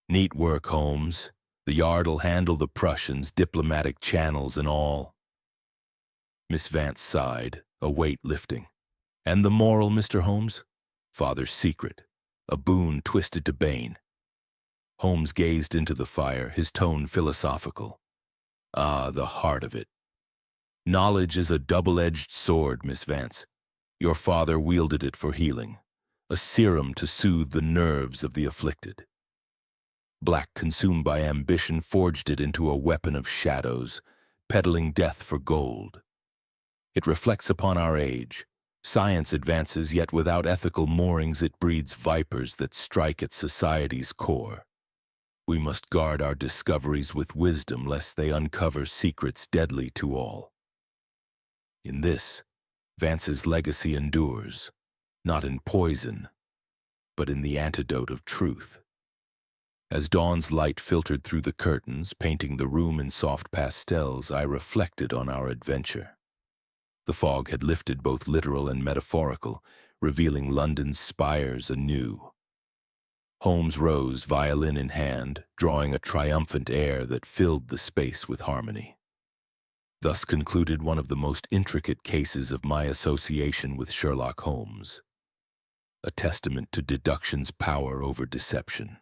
A: Neat work, Holmes. The Yard'll handle the Prussians, diplomatic channels and all. Miss Vance sighed, a weight lifting. And the moral, Mr. Holmes? Father's secret, a boon twisted to bane. Holmes gazed into the fire, his tone philosophical. Ah, the heart of it. Knowledge is a double-edged sword, Miss Vance. Your father wielded it for healing, a serum to soothe the nerves of the afflicted. Black, consumed by ambition, forged it into a weapon of shadows, peddling death for gold. It reflects upon our age. Science advances, yet without ethical moorings it breeds vipers that strike at society's core. We must guard our discoveries with wisdom, lest they uncover secrets deadly to all. In this, Vance's legacy endures, not in poison, but in the antidote of truth. As dawn's light filtered through the curtains, painting the room in soft pastels, I reflected on our adventure. The fog had lifted, both literal and metaphorical, revealing London's spires anew. Holmes rose, violin in hand, drawing a triumphant air that filled the space with harmony. Thus concluded one of the most intricate cases of my association with Sherlock Holmes, a testament to deduction's power over deception.